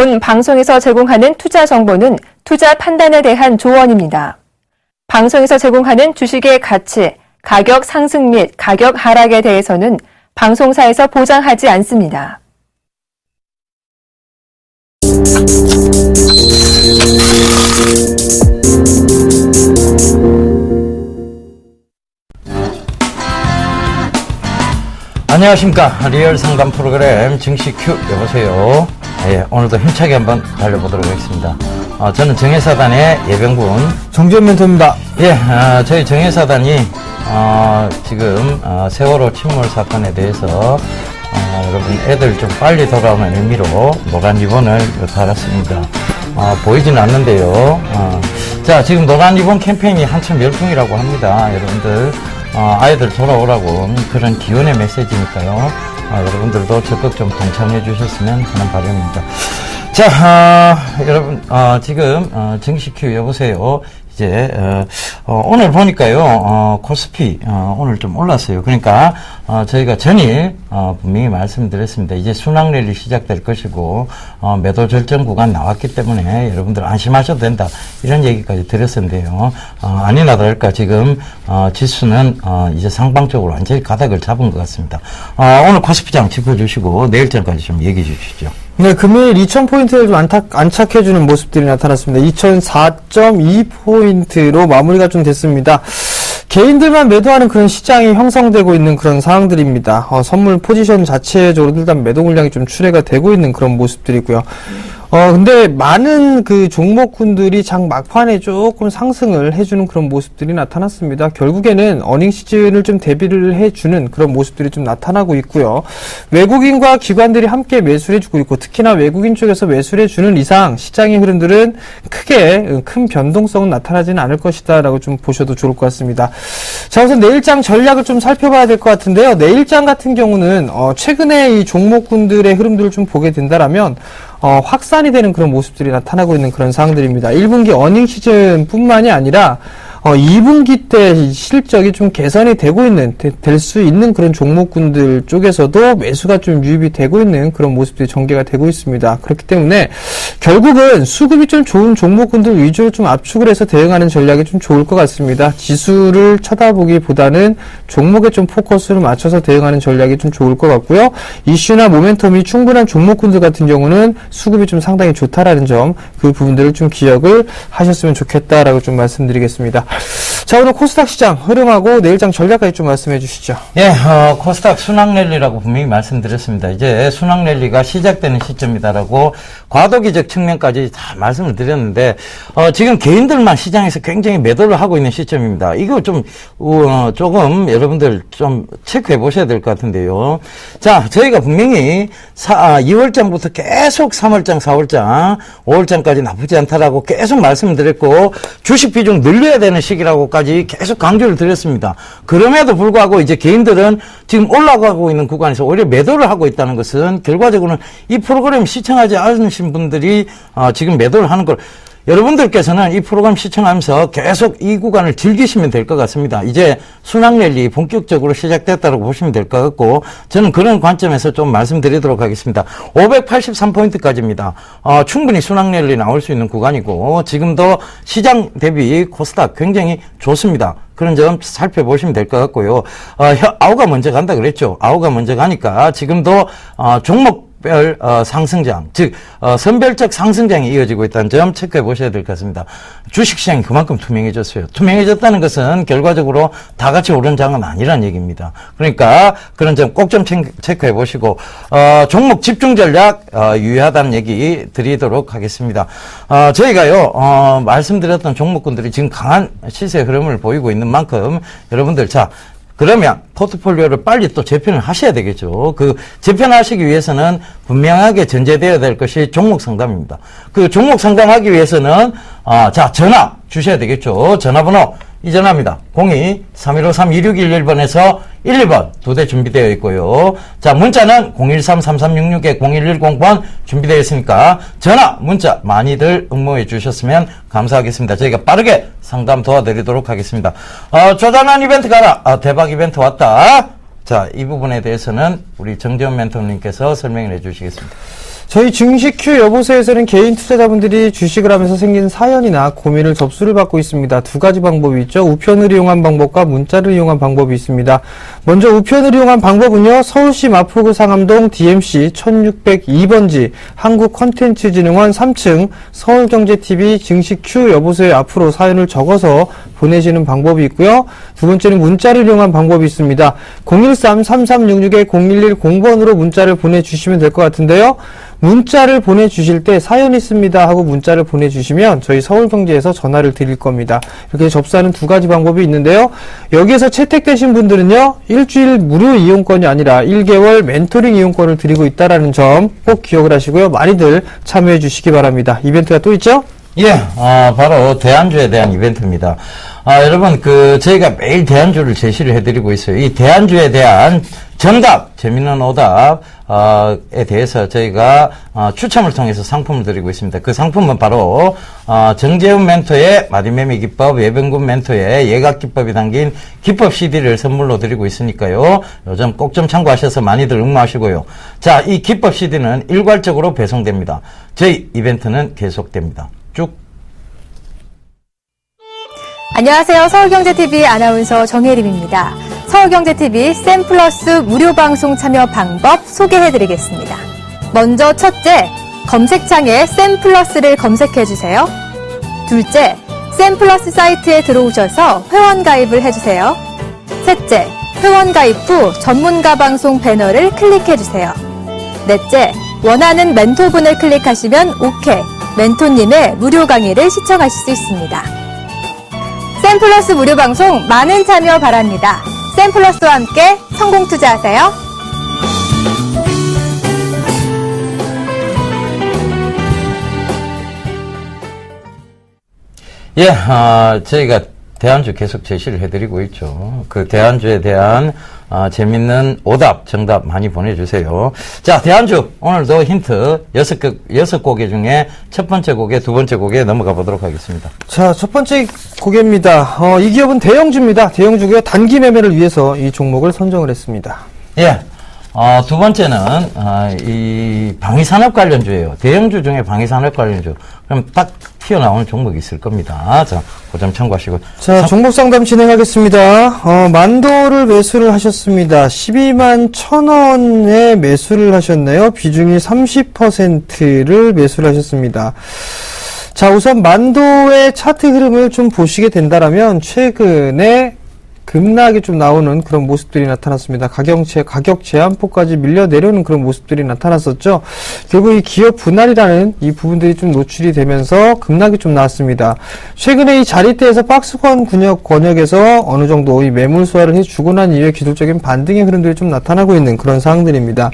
본 방송에서 제공하는 투자 정보는 투자 판단에 대한 조언입니다. 방송에서 제공하는 주식의 가치, 가격 상승 및 가격 하락에 대해서는 방송사에서 보장하지 않습니다. 안녕하십니까. 리얼 상담 프로그램 증시 큐 여보세요. 예, 오늘도 힘차게 한번 달려보도록 하겠습니다. 저는 정예사단의 예병군 정재현 멘토입니다. 예, 저희 정예사단이 지금 세월호 침몰 사건에 대해서 여러분 애들 좀 빨리 돌아오는 의미로 노란 리본을 달았습니다. 보이진 않는데요. 자, 지금 노란 리본 캠페인이 한참 열풍이라고 합니다. 여러분들 아이들 돌아오라고 그런 기원의 메시지니까요. 여러분들도 적극 좀 동참해 주셨으면 하는 바람입니다. 자, 여러분, 지금, 증시큐 여보세요. 이제, 오늘 보니까요, 코스피, 오늘 좀 올랐어요. 그러니까, 저희가 전일, 분명히 말씀드렸습니다. 이제 순항랠리 시작될 것이고, 매도 절정 구간 나왔기 때문에 여러분들 안심하셔도 된다. 이런 얘기까지 드렸었는데요. 아니나 다를까 지금, 지수는, 이제 상방적으로 완전히 가닥을 잡은 것 같습니다. 오늘 코스피장 짚어주시고, 내일장까지 좀 얘기해 주시죠. 네, 금일 2000포인트를 좀 안착해주는 모습들이 나타났습니다. 2004.2포인트로 마무리가 좀 됐습니다. 개인들만 매도하는 그런 시장이 형성되고 있는 그런 상황들입니다. 선물 포지션 자체적으로 일단 매도 물량이 좀 출회가 되고 있는 그런 모습들이고요. 근데 많은 그 종목군들이 장 막판에 조금 상승을 해주는 그런 모습들이 나타났습니다. 결국에는 어닝 시즌을 좀 대비를 해주는 그런 모습들이 좀 나타나고 있고요. 외국인과 기관들이 함께 매수를 해주고 있고, 특히나 외국인 쪽에서 매수를 해주는 이상 시장의 흐름들은 크게 큰 변동성은 나타나지는 않을 것이다 라고 좀 보셔도 좋을 것 같습니다. 자, 우선 내일장 전략을 좀 살펴봐야 될 것 같은데요. 내일장 같은 경우는 최근에 이 종목군들의 흐름들을 좀 보게 된다라면 확산이 되는 그런 모습들이 나타나고 있는 그런 상황들입니다. 1분기 어닝 시즌 뿐만이 아니라 2분기 때 실적이 좀 개선이 되고 있는, 될 수 있는 그런 종목군들 쪽에서도 매수가 좀 유입이 되고 있는 그런 모습들이 전개가 되고 있습니다. 그렇기 때문에 결국은 수급이 좀 좋은 종목군들 위주로 좀 압축을 해서 대응하는 전략이 좀 좋을 것 같습니다. 지수를 쳐다보기보다는 종목에 좀 포커스를 맞춰서 대응하는 전략이 좀 좋을 것 같고요. 이슈나 모멘텀이 충분한 종목군들 같은 경우는 수급이 좀 상당히 좋다라는 점, 그 부분들을 좀 기억을 하셨으면 좋겠다라고 좀 말씀드리겠습니다. 자, 오늘 코스닥 시장 흐름하고 내일장 전략까지 좀 말씀해 주시죠. 예, 코스닥 순항랠리라고 분명히 말씀드렸습니다. 이제 순항랠리가 시작되는 시점이다라고 과도기적 측면까지 다 말씀을 드렸는데, 지금 개인들만 시장에서 굉장히 매도를 하고 있는 시점입니다. 이거 좀, 조금 여러분들 좀 체크해 보셔야 될 것 같은데요. 자, 저희가 분명히 2월장부터 계속 3월장, 4월장, 5월장까지 나쁘지 않다라고 계속 말씀을 드렸고, 주식 비중 늘려야 되는 시기라고까지 계속 강조를 드렸습니다. 그럼에도 불구하고 이제 개인들은 지금 올라가고 있는 구간에서 오히려 매도를 하고 있다는 것은 결과적으로는 이 프로그램 시청하지 않으신 분들이 지금 매도를 하는 걸, 여러분들께서는 이 프로그램 시청하면서 계속 이 구간을 즐기시면 될 것 같습니다. 이제 순항랠리 본격적으로 시작됐다고 보시면 될 것 같고, 저는 그런 관점에서 좀 말씀드리도록 하겠습니다. 583포인트까지입니다. 충분히 순항랠리 나올 수 있는 구간이고, 지금도 시장 대비 코스닥 굉장히 좋습니다. 그런 점 살펴보시면 될 것 같고요. 아우가 먼저 간다 그랬죠. 아우가 먼저 가니까 지금도 종목 별 상승장, 즉 선별적 상승장이 이어지고 있다는 점 체크해 보셔야 될 것 같습니다. 주식시장이 그만큼 투명해졌어요. 투명해졌다는 것은 결과적으로 다 같이 오른 장은 아니란 얘기입니다. 그러니까 그런 점 꼭 좀 체크해 보시고, 종목 집중 전략 유의하다는 얘기 드리도록 하겠습니다. 저희가요 말씀드렸던 종목군들이 지금 강한 시세 흐름을 보이고 있는 만큼 여러분들, 자, 그러면 포트폴리오를 빨리 또 재편을 하셔야 되겠죠. 그 재편하시기 위해서는 분명하게 전제되어야 될 것이 종목 상담입니다. 그 종목 상담하기 위해서는 자, 전화 주셔야 되겠죠. 전화번호 이 전화입니다. 02-3153-2611번에서 11번 두 대 준비되어 있고요. 자, 문자는 013-3366-0110번 준비되어 있으니까 전화, 문자 많이들 응모해 주셨으면 감사하겠습니다. 저희가 빠르게 상담 도와드리도록 하겠습니다. 조단한 이벤트 가라. 대박 이벤트 왔다. 자, 이 부분에 대해서는 우리 정재현 멘토님께서 설명을 해 주시겠습니다. 저희 증시큐 여보세요에서는 개인 투자자분들이 주식을 하면서 생긴 사연이나 고민을 접수를 받고 있습니다. 두 가지 방법이 있죠. 우편을 이용한 방법과 문자를 이용한 방법이 있습니다. 먼저 우편을 이용한 방법은요. 서울시 마포구 상암동 DMC 1602번지 한국컨텐츠진흥원 3층 서울경제TV 증시큐 여보세요 앞으로 사연을 적어서 보내시는 방법이 있고요. 두 번째는 문자를 이용한 방법이 있습니다. 013-3366-0110번으로 문자를 보내주시면 될 것 같은데요. 문자를 보내주실 때 사연 있습니다 하고 문자를 보내주시면 저희 서울경제에서 전화를 드릴 겁니다. 이렇게 접수하는 두 가지 방법이 있는데요. 여기에서 채택되신 분들은요. 일주일 무료 이용권이 아니라 1개월 멘토링 이용권을 드리고 있다는 점 꼭 기억을 하시고요. 많이들 참여해 주시기 바랍니다. 이벤트가 또 있죠? 예, 바로 대안주에 대한 이벤트입니다. 여러분, 저희가 매일 대안주를 제시를 해드리고 있어요. 이 대안주에 대한 정답, 재밌는 오답에 대해서 저희가 추첨을 통해서 상품을 드리고 있습니다. 그 상품은 바로 정재훈 멘토의 마디매미 기법, 예병군 멘토의 예각 기법이 담긴 기법 CD를 선물로 드리고 있으니까요. 요즘 꼭 좀 참고하셔서 많이들 응모하시고요. 자, 이 기법 CD는 일괄적으로 배송됩니다. 저희 이벤트는 계속됩니다. 쭉. 안녕하세요. 서울경제TV 아나운서 정혜림입니다. 서울경제TV 샘플러스 무료 방송 참여 방법 소개해드리겠습니다. 먼저 첫째, 검색창에 샘플러스를 검색해주세요. 둘째, 샘플러스 사이트에 들어오셔서 회원 가입을 해주세요. 셋째, 회원 가입 후 전문가 방송 배너를 클릭해주세요. 넷째, 원하는 멘토분을 클릭하시면 OK, 멘토님의 무료 강의를 시청하실 수 있습니다. 샘플러스 무료 방송 많은 참여 바랍니다. 샘플러스와 함께 성공 투자하세요. 예, 저희가 대안주 계속 제시를 해드리고 있죠. 그 대안주에 대한 재밌는 오답, 정답 많이 보내주세요. 자, 대안주 오늘도 힌트 6곡 중에 첫 번째 곡에 두 번째 곡에 넘어가 보도록 하겠습니다. 자, 첫 번째 곡입니다. 이 기업은 대형주입니다. 대형주고요. 단기 매매를 위해서 이 종목을 선정을 했습니다. 예. 두 번째는, 이 방위산업 관련주예요. 대형주 중에 방위산업 관련주. 그럼 딱 튀어나오는 종목이 있을 겁니다. 자, 그 점 참고하시고. 자, 종목 상담 진행하겠습니다. 만도를 매수를 하셨습니다. 12만 1,000원에 매수를 하셨네요. 비중이 30%를 매수를 하셨습니다. 자, 우선 만도의 차트 흐름을 좀 보시게 된다라면 최근에 급락이 좀 나오는 그런 모습들이 나타났습니다. 가격 제한폭까지 밀려 내려오는 그런 모습들이 나타났었죠. 결국 이 기업 분할이라는 이 부분들이 좀 노출이 되면서 급락이 좀 나왔습니다. 최근에 이 자리대에서 박스권 권역에서 어느 정도 이 매물 소화를 해주고 난 이후에 기술적인 반등의 흐름들이 좀 나타나고 있는 그런 상황들입니다.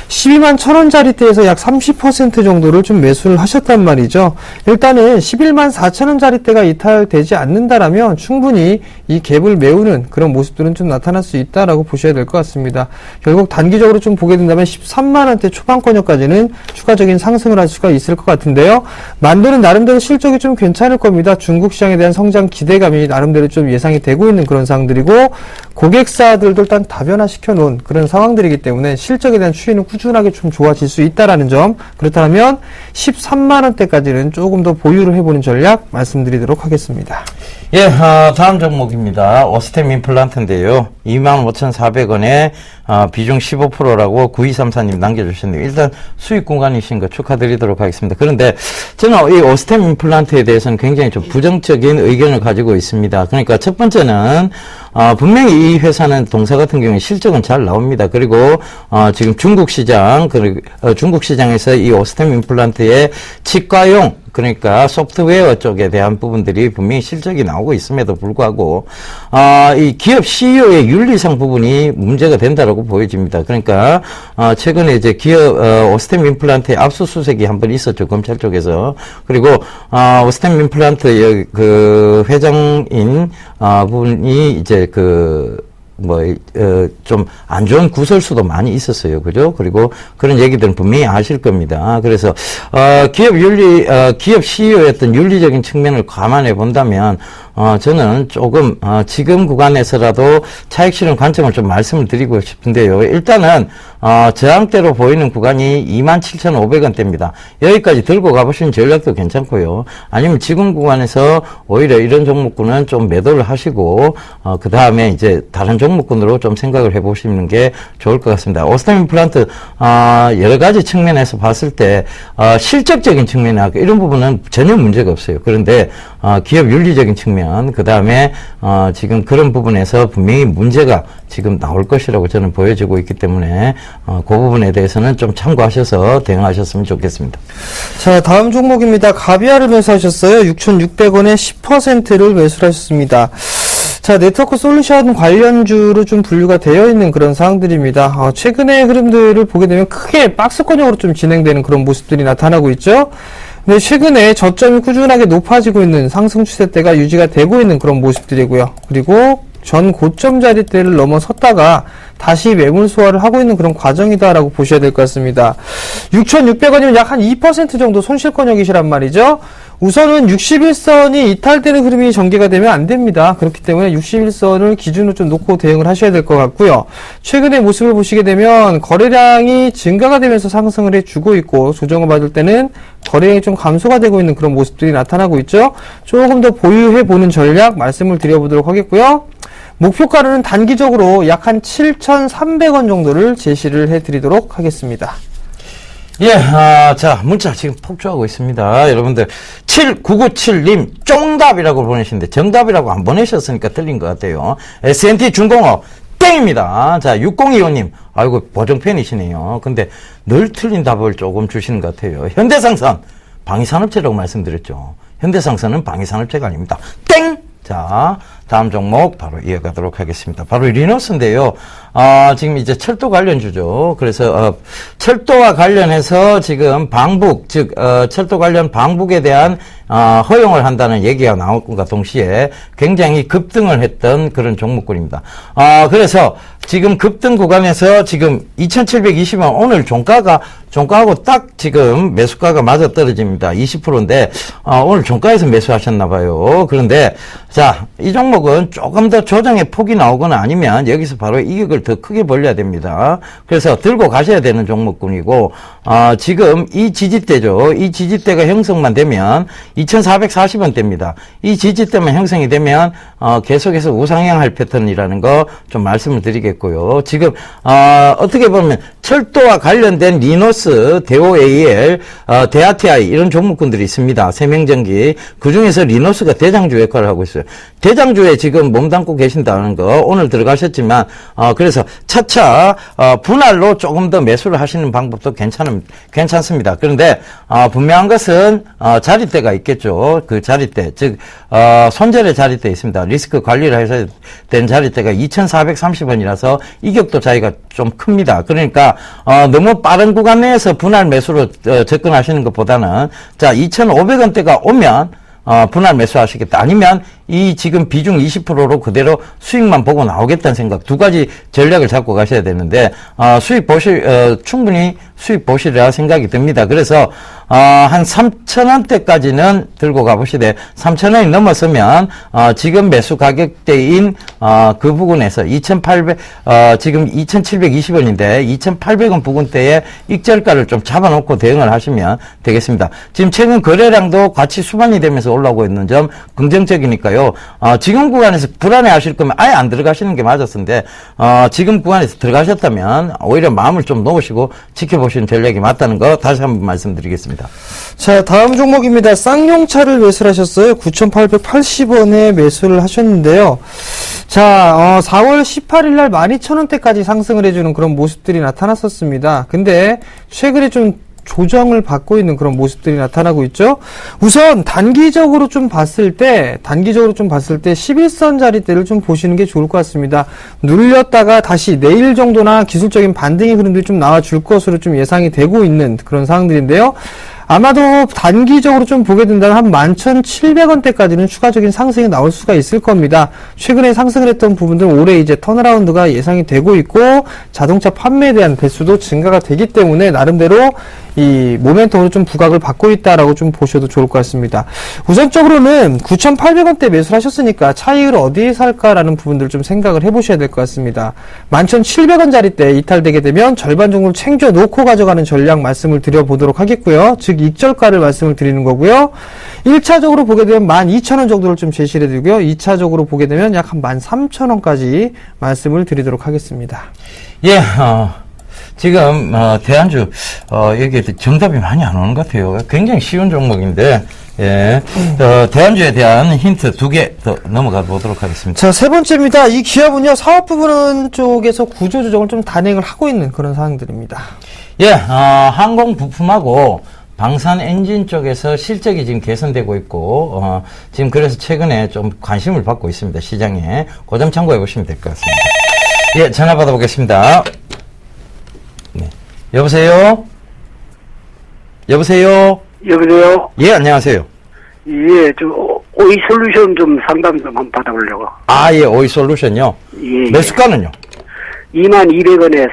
12만 1,000원 자리대에서 약 30% 정도를 좀 매수를 하셨단 말이죠. 일단은 11만 4,000원 자리대가 이탈되지 않는다라면 충분히 이 갭을 메우는 그런 모습들은 좀 나타날 수 있다라고 보셔야 될 것 같습니다. 결국 단기적으로 좀 보게 된다면 13만원대 초반권역까지는 추가적인 상승을 할 수가 있을 것 같은데요. 만도는 나름대로 실적이 좀 괜찮을 겁니다. 중국 시장에 대한 성장 기대감이 나름대로 좀 예상이 되고 있는 그런 상황들이고 고객사들도 일단 다변화시켜 놓은 그런 상황들이기 때문에 실적에 대한 추이는 꾸준하게 좀 좋아질 수 있다라는 점, 그렇다면 13만원대까지는 조금 더 보유를 해보는 전략 말씀드리도록 하겠습니다. 예, 다음 종목입니다. 오스템 임플란트인데요. 25,400원에 비중 15%라고 9234님 남겨주셨네요. 일단 수익 구간이신 거 축하드리도록 하겠습니다. 그런데 저는 이 오스템 임플란트에 대해서는 굉장히 좀 부정적인 의견을 가지고 있습니다. 그러니까 첫 번째는 분명히 이 회사는 동사 같은 경우에 실적은 잘 나옵니다. 그리고 지금 중국 시장에서 이 오스템 임플란트의 치과용 그러니까 소프트웨어 쪽에 대한 부분들이 분명히 실적이 나오고 있음에도 불구하고 이 기업 CEO의 윤리상 부분이 문제가 된다라고 보여집니다. 그러니까 최근에 이제 기업 오스템 임플란트의 압수수색이 한번 있었죠, 검찰 쪽에서. 그리고 오스템 임플란트 그 회장인 분이 이제 좀 안 좋은 구설수도 많이 있었어요. 그죠? 그리고 그런 얘기들은 분명히 아실 겁니다. 그래서, 기업 CEO였던 윤리적인 측면을 감안해 본다면, 저는 조금 지금 구간에서라도 차익 실현 관점을 좀 말씀을 드리고 싶은데요. 일단은 저항대로 보이는 구간이 27,500원대입니다. 여기까지 들고 가보시는 전략도 괜찮고요. 아니면 지금 구간에서 오히려 이런 종목군은 좀 매도를 하시고 그 다음에 이제 다른 종목군으로 좀 생각을 해보시는 게 좋을 것 같습니다. 오스템 임플란트 여러 가지 측면에서 봤을 때 실적적인 측면이나 이런 부분은 전혀 문제가 없어요. 그런데 기업 윤리적인 측면, 그 다음에 지금 그런 부분에서 분명히 문제가 지금 나올 것이라고 저는 보여지고 있기 때문에 그 부분에 대해서는 좀 참고하셔서 대응하셨으면 좋겠습니다. 자, 다음 종목입니다. 가비아를 매수하셨어요. 6,600원에 10%를 매수하셨습니다. 자, 네트워크 솔루션 관련주로 좀 분류가 되어 있는 그런 사항들입니다. 최근의 흐름들을 보게 되면 크게 박스권형으로 좀 진행되는 그런 모습들이 나타나고 있죠. 근데 최근에 저점이 꾸준하게 높아지고 있는 상승 추세대가 유지가 되고 있는 그런 모습들이고요. 그리고 전 고점 자리대를 넘어섰다가 다시 매물 소화를 하고 있는 그런 과정이다라고 보셔야 될 것 같습니다. 6,600원이면 약 한 2% 정도 손실권역이시란 말이죠. 우선은 61선이 이탈되는 흐름이 전개가 되면 안 됩니다. 그렇기 때문에 61선을 기준으로 좀 놓고 대응을 하셔야 될 것 같고요. 최근의 모습을 보시게 되면 거래량이 증가가 되면서 상승을 해주고 있고, 조정을 받을 때는 거래량이 좀 감소가 되고 있는 그런 모습들이 나타나고 있죠. 조금 더 보유해보는 전략 말씀을 드려보도록 하겠고요. 목표가는 단기적으로 약 한 7,300원 정도를 제시를 해드리도록 하겠습니다. 예, 자, 문자 지금 폭주하고 있습니다. 여러분들, 7997님, 쫑답이라고 보내시는데, 정답이라고 안 보내셨으니까 틀린 것 같아요. S&T 중공업, 땡입니다. 자, 6025님, 아이고, 보정팬이시네요. 근데 늘 틀린 답을 조금 주시는 것 같아요. 현대상선, 방위산업체라고 말씀드렸죠. 현대상선은 방위산업체가 아닙니다. 땡! 자, 다음 종목 바로 이어가도록 하겠습니다. 바로 리너스인데요. 지금 이제 철도 관련주죠. 그래서 철도와 관련해서 지금 방북, 즉 철도 관련 방북에 대한 허용을 한다는 얘기가 나온과 동시에 굉장히 급등을 했던 그런 종목군입니다. 그래서 지금 급등 구간에서 지금 2,720원 오늘 종가하고 딱 지금 매수가가 맞아 떨어집니다. 20%인데 오늘 종가에서 매수하셨나 봐요. 그런데 자, 이 종목은 조금 더 조정의 폭이 나오거나 아니면 여기서 바로 이격을 더 크게 벌려야 됩니다. 그래서 들고 가셔야 되는 종목군이고 지금 이 지지대죠. 이 지지대가 형성만 되면 2,440원대입니다. 이 지지대만 형성이 되면 계속해서 우상향할 패턴이라는 거 좀 말씀을 드리겠고요. 지금 어떻게 보면 철도와 관련된 리노스, 대오AL, 대아TI 이런 종목군들이 있습니다. 세명전기. 그중에서 리노스가 대장주 역할을 하고 있어요. 대장주에 지금 몸담고 계신다는 거 오늘 들어가셨지만 그래서 차차 분할로 조금 더 매수를 하시는 방법도 괜찮습니다. 그런데 분명한 것은 자리대가 있겠죠. 그 자리대, 즉 손절의 자리대 있습니다. 리스크 관리를 해서 된 자리대가 2,430원이라서 이격도 차이가 좀 큽니다. 그러니까 너무 빠른 구간 내에서 분할 매수로 접근하시는 것보다는 자 2,500원대가 오면 분할 매수하시겠다. 아니면 이 지금 비중 20%로 그대로 수익만 보고 나오겠다는 생각. 두 가지 전략을 잡고 가셔야 되는데, 충분히 수익 보시리라 생각이 듭니다. 그래서, 한 3,000원대까지는 들고 가보시되, 3,000원이 넘어서면, 지금 매수 가격대인, 그 부분에서 2,800, 지금 2,720원인데, 2,800원 부근대에 익절가를 좀 잡아놓고 대응을 하시면 되겠습니다. 지금 최근 거래량도 같이 수반이 되면서 올라오고 있는 점 긍정적이니까요. 지금 구간에서 불안해 하실 거면 아예 안 들어가시는 게 맞았는데, 지금 구간에서 들어가셨다면 오히려 마음을 좀 놓으시고 지켜보시는 전략이 맞다는 거 다시 한번 말씀드리겠습니다. 자, 다음 종목입니다. 쌍용차를 매수를 하셨어요. 9,880원에 매수를 하셨는데요. 자, 4월 18일 날 12,000원대까지 상승을 해주는 그런 모습들이 나타났었습니다. 근데 최근에 좀 조정을 받고 있는 그런 모습들이 나타나고 있죠. 우선 단기적으로 좀 봤을 때 11선 자리대를 좀 보시는 게 좋을 것 같습니다. 눌렸다가 다시 내일 정도나 기술적인 반등의 흐름들이 좀 나와줄 것으로 좀 예상이 되고 있는 그런 상황들인데요. 아마도 단기적으로 좀 보게 된다면 한 11,700원대까지는 추가적인 상승이 나올 수가 있을 겁니다. 최근에 상승을 했던 부분들은 올해 이제 턴어라운드가 예상이 되고 있고 자동차 판매에 대한 배수도 증가가 되기 때문에 나름대로 이 모멘텀으로 좀 부각을 받고 있다라고 좀 보셔도 좋을 것 같습니다. 우선적으로는 9,800원대 매수를 하셨으니까 차익을 어디에서 할까라는 부분들을 좀 생각을 해보셔야 될 것 같습니다. 11,700원짜리 때 이탈되게 되면 절반 정도를 챙겨 놓고 가져가는 전략 말씀을 드려보도록 하겠고요. 즉 익절가를 말씀을 드리는 거고요. 1차적으로 보게 되면 12,000원 정도를 좀 제시를 해드리고요. 2차적으로 보게 되면 약 한 13,000원까지 말씀을 드리도록 하겠습니다. 예, 지금, 대안주, 여기에 정답이 많이 안 오는 것 같아요. 굉장히 쉬운 종목인데, 예, 대안주에 대한 힌트 2개 더 넘어가 보도록 하겠습니다. 자, 세 번째입니다. 이 기업은요, 사업 부분 쪽에서 구조 조정을 좀 단행을 하고 있는 그런 상황들입니다. 예, 항공 부품하고 방산 엔진 쪽에서 실적이 지금 개선되고 있고, 지금 그래서 최근에 좀 관심을 받고 있습니다. 시장에. 그 점 참고해 보시면 될 것 같습니다. 예, 전화 받아보겠습니다. 네. 여보세요? 여보세요? 여보세요? 예, 안녕하세요. 예, 오이 솔루션 좀 상담 좀 한번 받아보려고. 아, 예, 오이 솔루션요? 예. 매수가는요? 22,200원에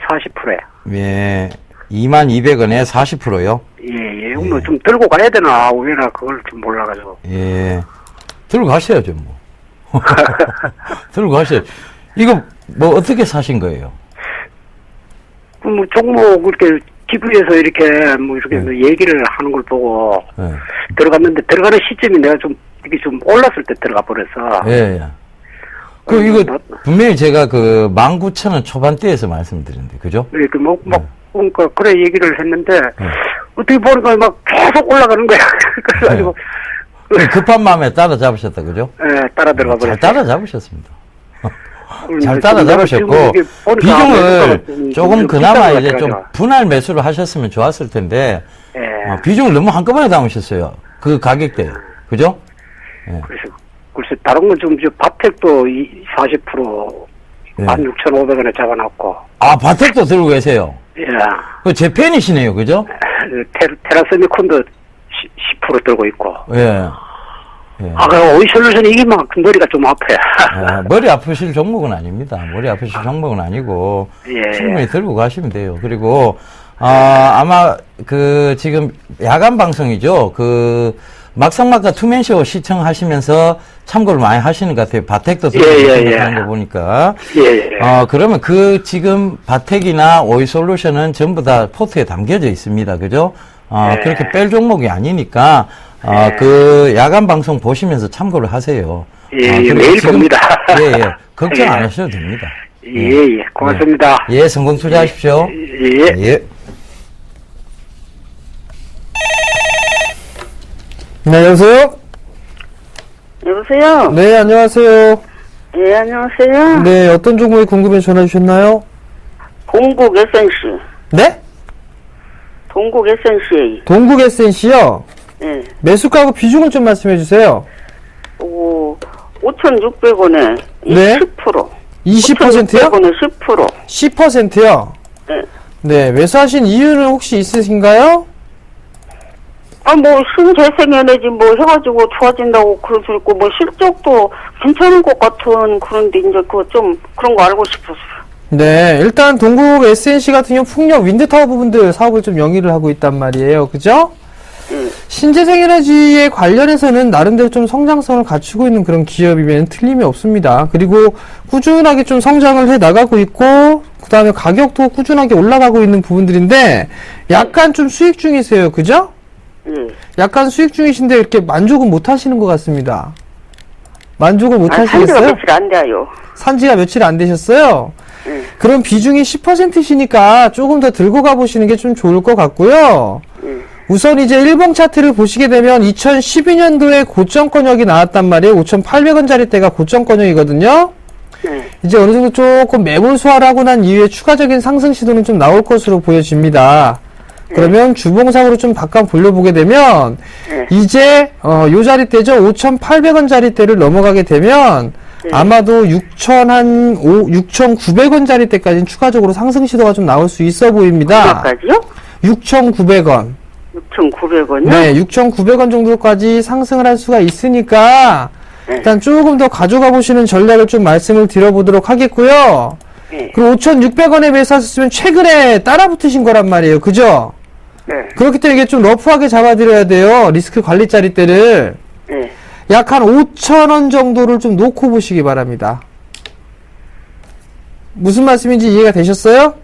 40%에. 예, 22,000원에 40%요? 예, 뭐 좀 들고 가야 되나, 왜나 그걸 좀 몰라가지고. 예. 들고 가셔야죠, 뭐. 들고 가셔야죠. 이거, 뭐, 어떻게 사신 거예요? 뭐 종목 이렇게 TV에서 이렇게 뭐 이렇게 뭐 얘기를 하는 걸 보고 예. 들어갔는데 들어가는 시점이 내가 좀 이게 좀 올랐을 때 들어가 버려서. 예, 예. 이거, 분명히 제가 19,000원 초반대에서 말씀드렸는데, 그죠? 예, 그러니까 그래 얘기를 했는데 어떻게 보니까 막 계속 올라가는 거야. 그래가지고 급한 마음에 따라잡으셨다, 그죠? 예, 따라 들어가 버렸어요. 잘 따라잡으셨습니다. 잘 지금 따라잡으셨고, 이게 보니까 비중을 조금 그나마 비싼 것 이제 좀 같아가지고. 분할 매수를 하셨으면 좋았을 텐데, 예. 비중을 너무 한꺼번에 담으셨어요. 그 가격대. 그죠? 그래서 글쎄 다른 건 좀 바텍도 40% 예. 16,500원에 잡아놨고. 아, 바텍도 들고 계세요. 예. 제 팬이시네요. 그죠? 테라세미콘도 10% 들고 있고. 예. 예. 그 오이솔루션 이게 막 머리가 좀 아파요. 머리 아프실 종목은 아닙니다. 머리 아프실 종목은 아니고, 예. 충분히 들고 가시면 돼요. 그리고, 아마, 지금 야간 방송이죠. 막상막하 투맨쇼 시청하시면서 참고를 많이 하시는 것 같아요. 바텍도 하는 거 보니까. 예. 그러면 지금 바텍이나 오이솔루션은 전부 다 포트에 담겨져 있습니다. 그죠? 그렇게 뺄 종목이 아니니까, 야간 방송 보시면서 참고를 하세요. 예, 매일 봅니다. 예. 걱정 안 하셔도 됩니다. 예. 고맙습니다. 예, 성공 투자하십시오. 예. 네, 여보세요? 여보세요? 네, 안녕하세요. 예, 안녕하세요. 네, 어떤 종목이 궁금해서 전화 주셨나요? 동국 SNC. 네? 동국 SNCA. 동국 SNC요? 예. 매수가하고 비중을 좀 말씀해 주세요. 5,600원에 네? 10%. 20%요? 5,600원에 10%. 10%요? 네. 네, 매수하신 이유는 혹시 있으신가요? 신재생에너지 해가지고 좋아진다고 그럴 수 있고, 실적도 괜찮은 것 같은 그런데, 이제 그런 거 알고 싶었어요. 네, 일단 동국 SNC 같은 경우 풍력 윈드타워 부분들 사업을 좀 영위를 하고 있단 말이에요. 그죠? 신재생에너지에 관련해서는 나름대로 좀 성장성을 갖추고 있는 그런 기업이면 틀림이 없습니다. 그리고 꾸준하게 좀 성장을 해 나가고 있고, 그 다음에 가격도 꾸준하게 올라가고 있는 부분들인데, 약간 좀 수익 중이세요. 그죠? 약간 수익 중이신데 이렇게 만족은 못 하시는 것 같습니다. 만족을 못 하시겠어요? 산지가 며칠 안 돼요. 산지가 며칠 안 되셨어요? 그럼 비중이 10%시니까 조금 더 들고 가보시는 게 좀 좋을 것 같고요. 우선 이제 일봉 차트를 보시게 되면 2012년도에 고점권역이 나왔단 말이에요. 5,800원짜리 때가 고점권역이거든요. 이제 어느 정도 조금 매물 소화를 하고 난 이후에 추가적인 상승 시도는 좀 나올 것으로 보여집니다. 그러면 주봉상으로 좀 바꿔 돌려보게 되면 이제 요 자리대죠. 5,800원짜리대를 넘어가게 되면 아마도 6,900원짜리대까지는 추가적으로 상승 시도가 좀 나올 수 있어 보입니다. 얼마까지요? 6,900원. 6,900원이요? 네, 6,900원 정도까지 상승을 할 수가 있으니까 네. 일단 조금 더 가져가 보시는 전략을 좀 말씀을 드려보도록 하겠고요. 네. 그리고 5,600원에 매수하셨으면 최근에 따라 붙으신 거란 말이에요. 그죠? 네. 그렇기 때문에 이게 좀 러프하게 잡아드려야 돼요. 리스크 관리 자리대를. 네. 약 한 5,000원 정도를 좀 놓고 보시기 바랍니다. 무슨 말씀인지 이해가 되셨어요?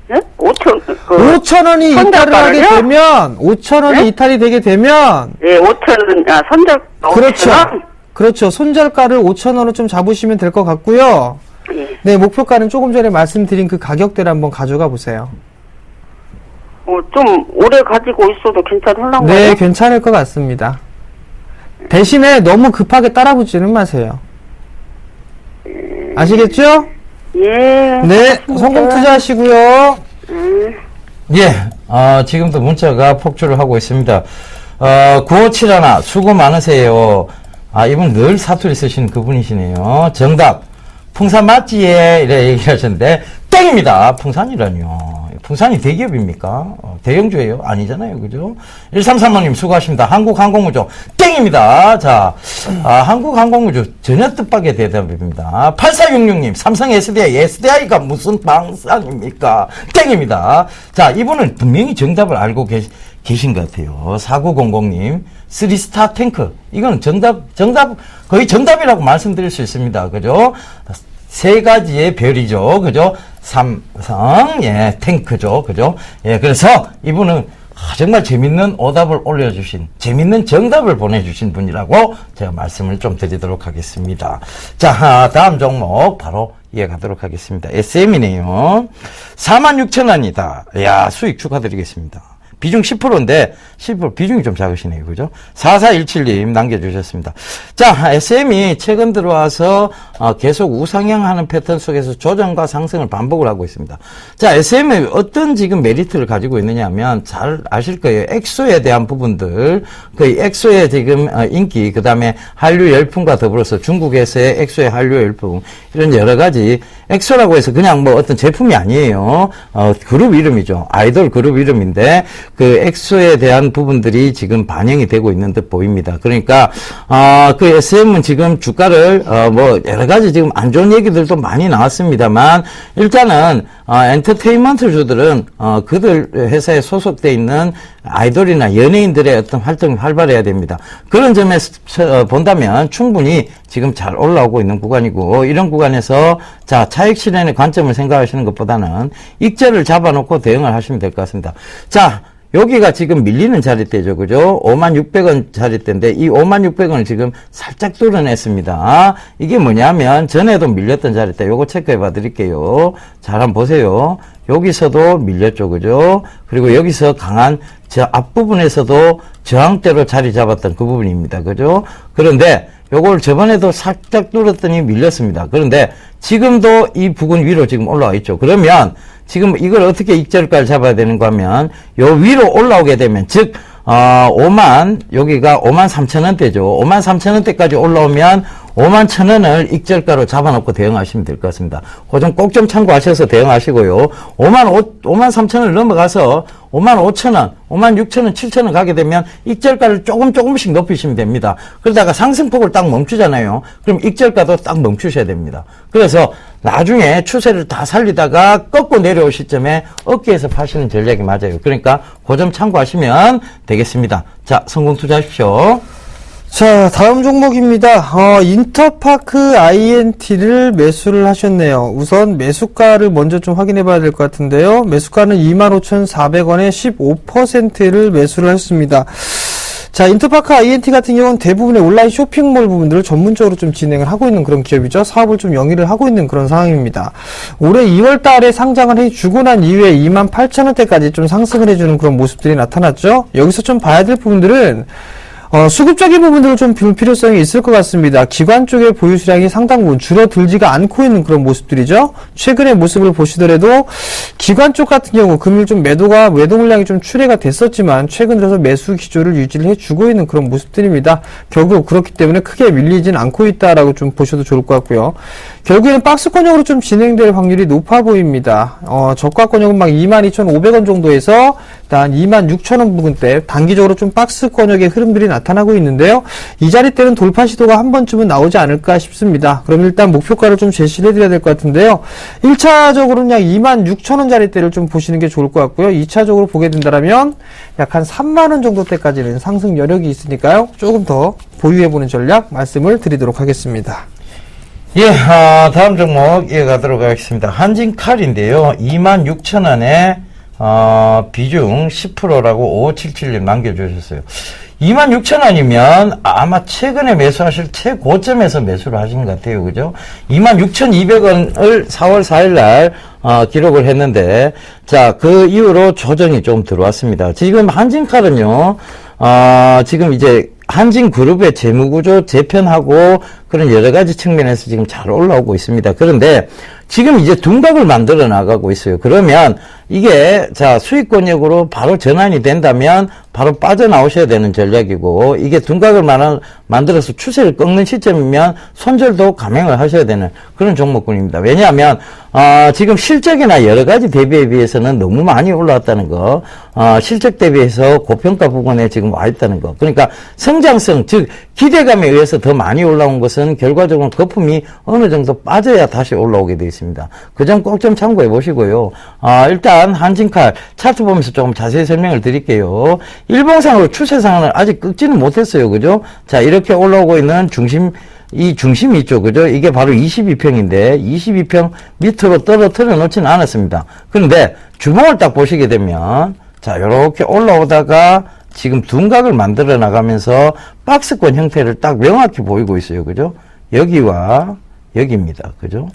네? 5,000원이 이탈을 하게 손절가를요? 되면, 5,000원이 네? 이탈이 되게 되면, 예, 5,000원, 선적, 그렇죠. 5,000원? 그렇죠. 손절가를 5,000원으로 좀 잡으시면 될 것 같고요. 예. 네, 목표가는 조금 전에 말씀드린 그 가격대를 한번 가져가 보세요. 좀 오래 가지고 있어도 괜찮을란가요? 네, 괜찮을 것 같습니다. 대신에 너무 급하게 따라붙지는 마세요. 아시겠죠? 예. 네, 알겠습니다. 성공 투자하시고요. 예, 지금도 문자가 폭주를 하고 있습니다. 9571 수고 많으세요. 이분 늘 사투리 쓰시는 그분이시네요. 정답. 풍산 맞지에? 이래 얘기하셨는데, 땡입니다. 풍산이라뇨. 풍산이 대기업입니까? 대형주예요? 아니잖아요. 그죠? 1335님 수고하십니다. 한국항공우주 땡입니다. 자, 한국항공우주 전혀 뜻밖의 대답입니다. 8466님 삼성 SDI가 무슨 방산입니까? 땡입니다. 자, 이분은 분명히 정답을 알고 계신 것 같아요. 4900님 3스타 탱크. 이건 정답, 거의 정답이라고 말씀드릴 수 있습니다. 그죠? 세 가지의 별이죠. 그죠? 삼성, 예, 탱크죠. 그죠? 예, 그래서 이분은 정말 재밌는 오답을 올려주신, 재밌는 정답을 보내주신 분이라고 제가 말씀을 좀 드리도록 하겠습니다. 자, 다음 종목 바로 이어가도록 하겠습니다. SM이네요. 46,000원이다. 야, 수익 축하드리겠습니다. 비중 10%인데 10% 비중이 좀 작으시네요. 그죠? 4417님 남겨주셨습니다. 자, SM이 최근 들어와서 계속 우상향하는 패턴 속에서 조정과 상승을 반복을 하고 있습니다. 자, SM이 어떤 지금 메리트를 가지고 있느냐 하면 잘 아실 거예요. 엑소에 대한 부분들, 그 엑소의 지금 인기, 그 다음에 한류 열풍과 더불어서 중국에서의 엑소의 한류 열풍, 이런 여러 가지, 엑소라고 해서 그냥 뭐 어떤 제품이 아니에요. 그룹 이름이죠. 아이돌 그룹 이름인데, 그 엑소에 대한 부분들이 지금 반영이 되고 있는 듯 보입니다. 그러니까 그 SM은 지금 주가를 뭐 여러 가지 지금 안 좋은 얘기들도 많이 나왔습니다만 일단은 엔터테인먼트 주들은 그들 회사에 소속돼 있는 아이돌이나 연예인들의 어떤 활동이 활발해야 됩니다. 그런 점에서 본다면 충분히 지금 잘 올라오고 있는 구간이고 이런 구간에서 자 차익 실현의 관점을 생각하시는 것보다는 익절을 잡아놓고 대응을 하시면 될 것 같습니다. 자, 여기가 지금 밀리는 자리대죠. 그죠? 56,000원 자리대인데 이 56,000원을 지금 살짝 뚫어냈습니다. 이게 뭐냐면 전에도 밀렸던 자리대. 요거 체크해 봐 드릴게요. 잘 한번 보세요. 여기서도 밀렸죠. 그죠? 그리고 여기서 강한 저 앞부분에서도 저항대로 자리 잡았던 그 부분입니다. 그죠? 그런데 요걸 저번에도 살짝 뚫었더니 밀렸습니다. 그런데 지금도 이 부근 위로 지금 올라와 있죠. 그러면 지금 이걸 어떻게 익절가를 잡아야 되는가 하면 요 위로 올라오게 되면 즉 여기가 53,000원대죠. 53,000원대까지 올라오면 51,000원을 익절가로 잡아놓고 대응하시면 될 것 같습니다. 그 점 꼭 좀 참고하셔서 대응하시고요. 53,000원을 넘어가서 55,000원, 56,000원, 7,000원 가게 되면 익절가를 조금씩 높이시면 됩니다. 그러다가 상승폭을 딱 멈추잖아요. 그럼 익절가도 딱 멈추셔야 됩니다. 그래서 나중에 추세를 다 살리다가 꺾고 내려올 시점에 어깨에서 파시는 전략이 맞아요. 그러니까 그 점 참고하시면 되겠습니다. 자, 성공 투자하십시오. 자, 다음 종목입니다. 인터파크 INT를 매수를 하셨네요. 우선 매수가를 먼저 좀 확인해 봐야 될 것 같은데요. 매수가는 25,400원에 15%를 매수를 했습니다. 자, 인터파크 INT 같은 경우는 대부분의 온라인 쇼핑몰 부분들을 전문적으로 좀 진행을 하고 있는 그런 기업이죠. 사업을 좀 영위를 하고 있는 그런 상황입니다. 올해 2월 달에 상장을 해주고 난 이후에 28,000원대까지 좀 상승을 해주는 그런 모습들이 나타났죠. 여기서 좀 봐야 될 부분들은 수급적인 부분들을 좀 볼 필요성이 있을 것 같습니다. 기관 쪽의 보유 수량이 상당 부분 줄어들지가 않고 있는 그런 모습들이죠. 최근의 모습을 보시더라도 기관 쪽 같은 경우 금일 좀 매도 물량이 좀 출회가 됐었지만 최근 들어서 매수 기조를 유지를 해주고 있는 그런 모습들입니다. 결국 그렇기 때문에 크게 밀리진 않고 있다라고 좀 보셔도 좋을 것 같고요. 결국에는 박스권역으로 좀 진행될 확률이 높아 보입니다. 저가권역은 막 22,500원 정도에서 일단 26,000원 부근대 단기적으로 좀 박스권역의 흐름들이 나타나고 있는데요. 이 자리대는 돌파 시도가 한 번쯤은 나오지 않을까 싶습니다. 그럼 일단 목표가를 좀 제시를 해드려야 될 것 같은데요. 1차적으로는 약 26,000원 자리대를 좀 보시는 게 좋을 것 같고요. 2차적으로 보게 된다면 약 한 3만원 정도 때까지는 상승 여력이 있으니까요. 조금 더 보유해보는 전략 말씀을 드리도록 하겠습니다. 예, 다음 종목 이어가도록 하겠습니다. 한진칼인데요. 26,000원에 비중 10%라고 5577님 남겨주셨어요. 26,000원이면 아마 최근에 매수하실 최고점에서 매수를 하신 것 같아요. 그죠? 26,200원을 4월 4일 날 기록을 했는데, 자, 그 이후로 조정이 좀 들어왔습니다. 지금 한진칼은요, 지금 이제 한진그룹의 재무구조 재편하고 그런 여러 가지 측면에서 지금 잘 올라오고 있습니다. 그런데 지금 이제 둔각을 만들어 나가고 있어요. 그러면 이게 자 수익권역으로 바로 전환이 된다면 바로 빠져나오셔야 되는 전략이고, 이게 둔각을 만들어서 추세를 꺾는 시점이면 손절도 감행을 하셔야 되는 그런 종목군입니다. 왜냐하면 지금 실적이나 여러 가지 대비에 비해서는 너무 많이 올라왔다는 거, 실적 대비해서 고평가 부분에 지금 와 있다는 거. 그러니까 성장성, 즉 기대감에 의해서 더 많이 올라온 것은 결과적으로 거품이 어느 정도 빠져야 다시 올라오게 되어 있습니다. 그 점 꼭 좀 참고해 보시고요. 일단 한진칼 차트 보면서 조금 자세히 설명을 드릴게요. 일봉상으로 추세상을 아직 꺾지는 못했어요. 그죠? 자, 이렇게 올라오고 있는 이 중심이 있죠. 그죠? 이게 바로 22평인데 22평 밑으로 떨어뜨려 놓지는 않았습니다. 그런데 주봉을 딱 보시게 되면 자, 이렇게 올라오다가 지금 둔각을 만들어 나가면서 박스권 형태를 딱 명확히 보이고 있어요. 그죠? 여기와 여기입니다. 그죠?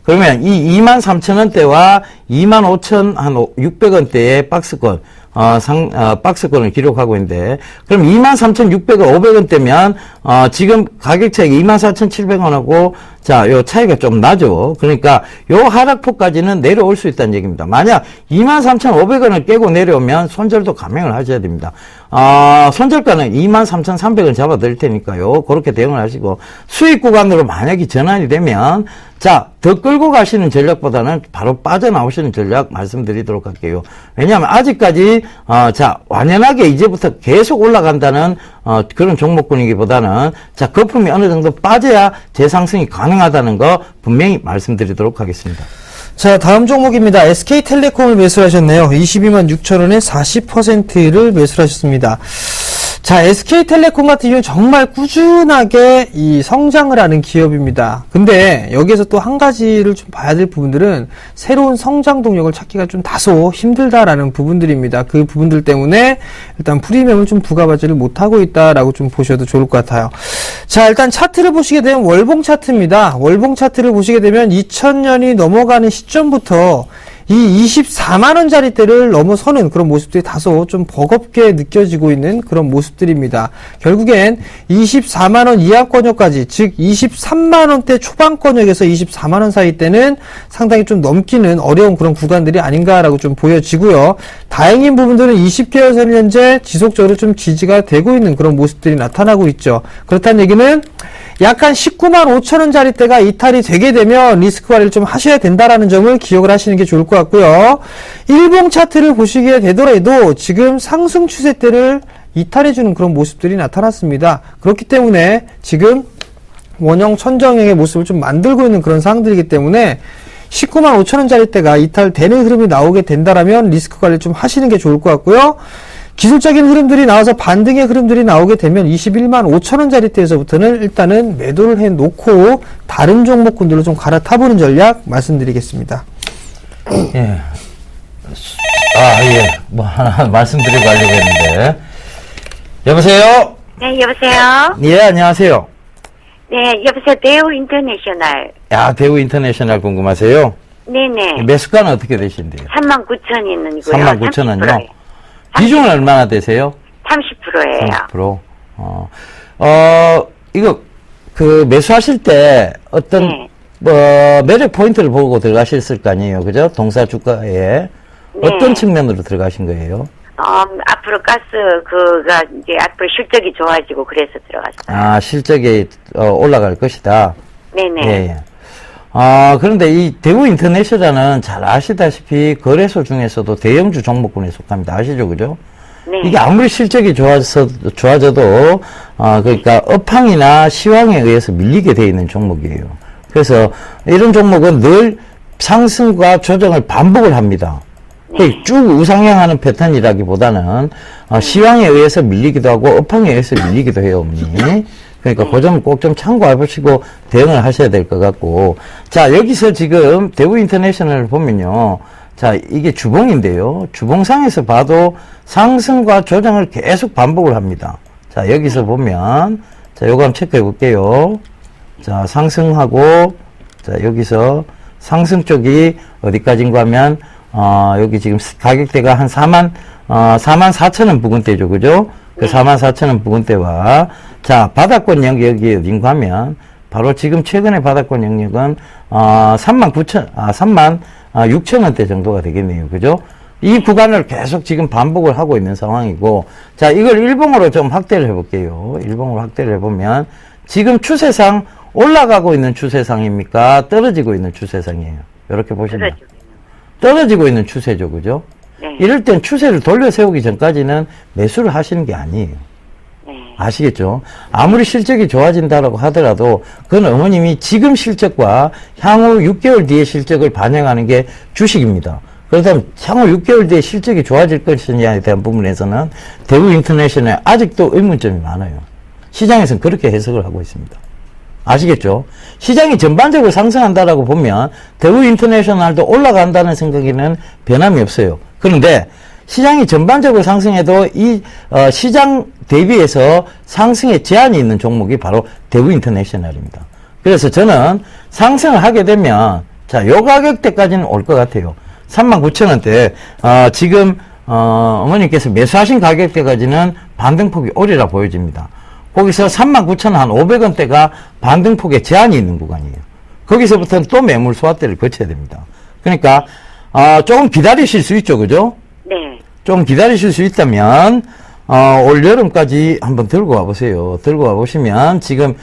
그러면 이 23,000원대와 25,600원대의 박스권, 박스권을 기록하고 있는데, 그럼 23,600원, 500원대면, 지금 가격 차이가 24,700원하고, 자, 요 차이가 좀 나죠. 그러니까, 요 하락폭까지는 내려올 수 있다는 얘기입니다. 만약 23,500원을 깨고 내려오면 손절도 감행을 하셔야 됩니다. 손절가는 23,300원 잡아드릴 테니까요. 그렇게 대응을 하시고, 수익 구간으로 만약에 전환이 되면, 자, 더 끌고 가시는 전략보다는 바로 빠져나오시는 전략 말씀드리도록 할게요. 왜냐하면 아직까지, 자, 완연하게 이제부터 계속 올라간다는, 그런 종목군이기보다는, 자, 거품이 어느 정도 빠져야 재상승이 가능하다는 거 분명히 말씀드리도록 하겠습니다. 자, 다음 종목입니다. SK텔레콤을 매수하셨네요. 226,000원에 40%를 매수하셨습니다. 자, SK텔레콤 같은 경우는 정말 꾸준하게 이 성장을 하는 기업입니다. 근데 여기에서 또 한 가지를 좀 봐야 될 부분들은 새로운 성장 동력을 찾기가 좀 다소 힘들다라는 부분들입니다. 그 부분들 때문에 일단 프리미엄을 좀 부가받지를 못하고 있다라고 좀 보셔도 좋을 것 같아요. 자, 일단 차트를 보시게 되면 월봉 차트입니다. 월봉 차트를 보시게 되면 2000년이 넘어가는 시점부터 이 24만원짜리대를 넘어서는 그런 모습들이 다소 좀 버겁게 느껴지고 있는 그런 모습들입니다. 결국엔 24만원 이하권역까지, 즉 23만원대 초반권역에서 24만원 사이 때는 상당히 좀 넘기는 어려운 그런 구간들이 아닌가라고 좀 보여지고요. 다행인 부분들은 20개월선 현재 지속적으로 좀 지지가 되고 있는 그런 모습들이 나타나고 있죠. 그렇다는 얘기는 약간 19만 5천원짜리대가 이탈이 되게 되면 리스크 관리를 좀 하셔야 된다라는 점을 기억을 하시는 게 좋을 것 같고요. 일봉 차트를 보시게 되더라도 지금 상승 추세대를 이탈해주는 그런 모습들이 나타났습니다. 그렇기 때문에 지금 원형 천정형의 모습을 좀 만들고 있는 그런 상황들이기 때문에 19만 5천원짜리대가 이탈되는 흐름이 나오게 된다라면 리스크 관리를 좀 하시는 게 좋을 것 같고요. 기술적인 흐름들이 나와서 반등의 흐름들이 나오게 되면 21만 5천원짜리대에서부터는 일단은 매도를 해놓고 다른 종목군들로 좀 갈아타보는 전략 말씀드리겠습니다. 예. 예. 뭐 하나 말씀드리고 가려고 했는데. 여보세요? 네, 여보세요? 예, 안녕하세요. 네, 여보세요? 대우 인터내셔널. 야, 대우 인터내셔널 궁금하세요? 네네. 매수가는 어떻게 되신대요? 39,000원이고요. 39,000원요? 비중은 얼마나 되세요? 30%예요. 30%. 이거, 매수하실 때 어떤, 네. 매력 포인트를 보고 들어가셨을 거 아니에요. 그죠? 동사 주가에. 어떤 측면으로 들어가신 거예요? 앞으로 가스가 이제 앞으로 실적이 좋아지고 그래서 들어갔어요. 실적이 올라갈 것이다. 네네. 예, 예. 그런데 이 대우 인터내셔널은 잘 아시다시피 거래소 중에서도 대형주 종목군에 속합니다. 아시죠? 그죠? 네. 이게 아무리 실적이 좋아져도, 그러니까 업황이나 시황에 의해서 밀리게 돼 있는 종목이에요. 그래서 이런 종목은 늘 상승과 조정을 반복을 합니다. 쭉 우상향하는 패턴이라기보다는 시황에 의해서 밀리기도 하고 업황에 의해서 밀리기도 해요, 어머니. 그러니까 그 점을 꼭 좀 참고해 보시고 대응을 하셔야 될 것 같고. 자, 여기서 지금 대우 인터내셔널을 보면요. 자, 이게 주봉인데요. 주봉상에서 봐도 상승과 조정을 계속 반복을 합니다. 자, 여기서 보면, 자, 요거 한번 체크해 볼게요. 자, 상승하고, 자, 여기서 상승 쪽이 어디까지인가 하면, 여기 지금 가격대가 한 44,000원 부근대죠. 그죠? 그 44,000원 부근대와, 자, 바닥권 영역이 어딘가 하면, 바로 지금 최근에 바닥권 영역은, 36,000원대 정도가 되겠네요. 그죠? 이 구간을 계속 지금 반복을 하고 있는 상황이고, 자, 이걸 일봉으로 좀 확대를 해볼게요. 일봉으로 확대를 해보면, 지금 추세상 올라가고 있는 추세상입니까? 떨어지고 있는 추세상이에요. 이렇게 보시면. 떨어지고 있는 추세죠. 그죠? 네. 이럴 땐 추세를 돌려 세우기 전까지는 매수를 하시는 게 아니에요. 네. 아시겠죠? 아무리 실적이 좋아진다라고 하더라도 그건 어머님이 지금 실적과 향후 6개월 뒤의 실적을 반영하는 게 주식입니다. 그렇다면 향후 6개월 뒤에 실적이 좋아질 것이냐에 대한 부분에서는 대우 인터내셔널에 아직도 의문점이 많아요. 시장에서는 그렇게 해석을 하고 있습니다. 아시겠죠? 시장이 전반적으로 상승한다라고 보면 대우 인터내셔널도 올라간다는 생각에는 변함이 없어요. 그런데 시장이 전반적으로 상승해도 이 시장 대비해서 상승에 제한이 있는 종목이 바로 대우 인터내셔널입니다. 그래서 저는 상승을 하게 되면 자, 요 가격대까지는 올 것 같아요. 39,000원대 지금 어머니께서 매수하신 가격대까지는 반등폭이 오리라 보여집니다. 거기서 39,500원대가 반등폭에 제한이 있는 구간이에요. 거기서부터는 또 매물 소화대를 거쳐야 됩니다. 그러니까 조금 기다리실 수 있죠. 그죠? 네. 좀 기다리실 수 있다면 올 여름까지 한번 들고 와보세요. 들고 와보시면 지금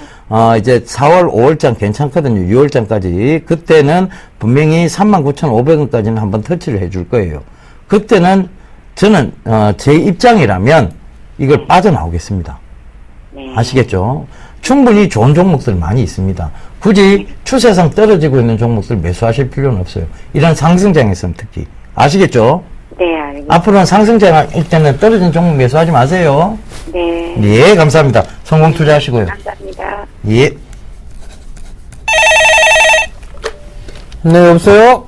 이제 4월, 5월장 괜찮거든요. 6월장까지. 그때는 분명히 39,500원까지는 한번 터치를 해줄 거예요. 그때는 저는 제 입장이라면 이걸 빠져나오겠습니다. 네. 아시겠죠? 충분히 좋은 종목들 많이 있습니다. 굳이 추세상 떨어지고 있는 종목들 매수하실 필요는 없어요. 이런 상승장에서는 특히. 아시겠죠? 네, 알겠습니다. 앞으로는 상승장일 때는 떨어진 종목 매수하지 마세요. 네. 예, 감사합니다. 성공 투자하시고요. 감사합니다. 예. 네, 여보세요?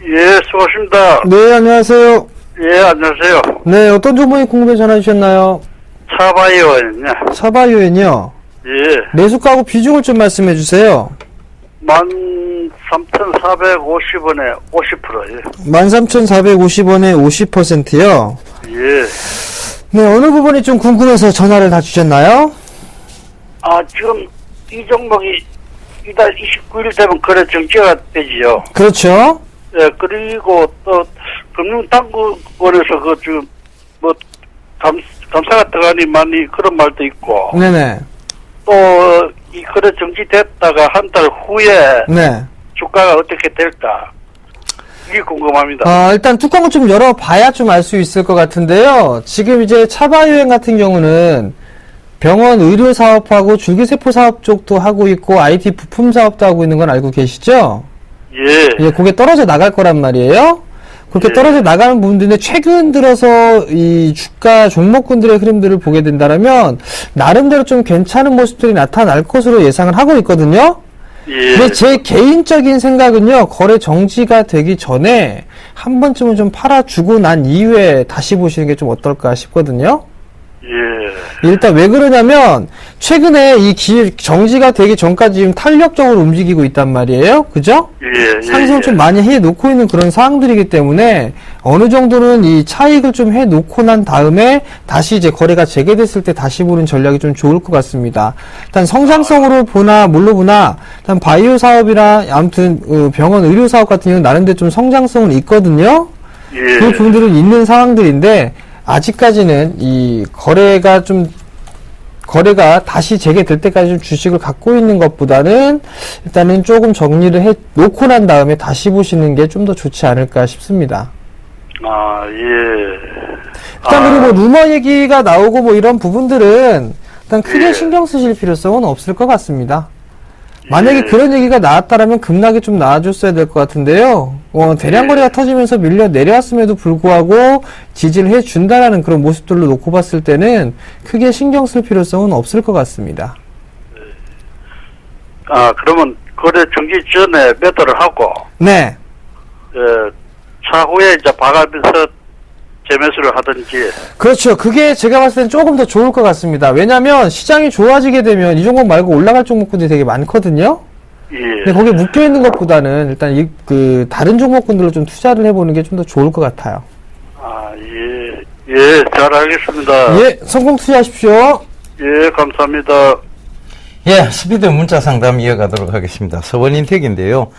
예, 수고하십니다. 네, 안녕하세요. 예, 안녕하세요. 네, 어떤 종목이 궁금해 전화 주셨나요? 차바이오는요. 차바이오엔요. 예, 매수가하고 비중을 좀 말씀해 주세요. 13,450원에 50%예요. 13,450원에 50%요. 예. 네, 어느 부분이 좀 궁금해서 전화를 다 주셨나요? 지금 이 종목이 이달 29일 되면 거래 정지가 되지요. 그렇죠. 예, 그리고 또 금융당국원에서 그 지금 뭐 감사가 들어가니 많이 그런 말도 있고 네네. 또 이 거래 정지됐다가 한 달 후에 네. 주가가 어떻게 될까 이게 궁금합니다. 일단 뚜껑을 좀 열어봐야 좀 알 수 있을 것 같은데요. 지금 이제 차바이오엔 같은 경우는 병원 의료 사업하고 줄기세포 사업 쪽도 하고 있고 IT 부품 사업도 하고 있는 건 알고 계시죠? 예. 예, 그게 떨어져 나갈 거란 말이에요. 그렇게 예. 떨어져 나가는 부분들인데 최근 들어서 이 주가 종목군들의 흐름들을 보게 된다면 나름대로 좀 괜찮은 모습들이 나타날 것으로 예상을 하고 있거든요. 예. 근데 제 개인적인 생각은요, 거래 정지가 되기 전에 한 번쯤은 좀 팔아주고 난 이후에 다시 보시는 게 좀 어떨까 싶거든요. 예. 일단 왜 그러냐면 최근에 이 정지가 되기 전까지 지금 탄력적으로 움직이고 있단 말이에요. 그죠? 예. 상승을 좀 많이 해놓고 있는 그런 상황들이기 때문에 어느 정도는 이 차익을 좀 해놓고 난 다음에 다시 이제 거래가 재개됐을 때 다시 보는 전략이 좀 좋을 것 같습니다. 일단 성장성으로 보나 뭘로 보나 일단 바이오 사업이나 아무튼 병원 의료 사업 같은 경우는 나름대로 좀 성장성은 있거든요. 예. 그 부분들은 있는 상황들인데 아직까지는 이 거래가 좀 거래가 다시 재개될 때까지 좀 주식을 갖고 있는 것보다는 일단은 조금 정리를 해 놓고 난 다음에 다시 보시는 게 좀 더 좋지 않을까 싶습니다. 아, 예. 일단 그리고 뭐 루머 얘기가 나오고 뭐 이런 부분들은 일단 크게 예. 신경 쓰실 필요성은 없을 것 같습니다. 만약에 예. 그런 얘기가 나왔다라면 급락이 좀 나와줬어야 될 것 같은데요. 대량 거래가 터지면서 밀려 내려왔음에도 불구하고 지지를 해준다라는 그런 모습들로 놓고 봤을 때는 크게 신경 쓸 필요성은 없을 것 같습니다. 아, 그러면 거래 정지 전에 매도를 하고, 네. 차후에 이제 봐가면서 재매수를 하든지. 그렇죠. 그게 제가 봤을 땐 조금 더 좋을 것 같습니다. 왜냐면 시장이 좋아지게 되면 이 종목 말고 올라갈 종목군들이 되게 많거든요. 예. 근데 거기에 묶여있는 것보다는 일단 다른 종목군들로 좀 투자를 해보는 게 좀 더 좋을 것 같아요. 아, 예. 예, 잘 알겠습니다. 예, 성공 투자하십시오. 예, 감사합니다. 예, 스피드 문자 상담 이어가도록 하겠습니다. 서원인택인데요.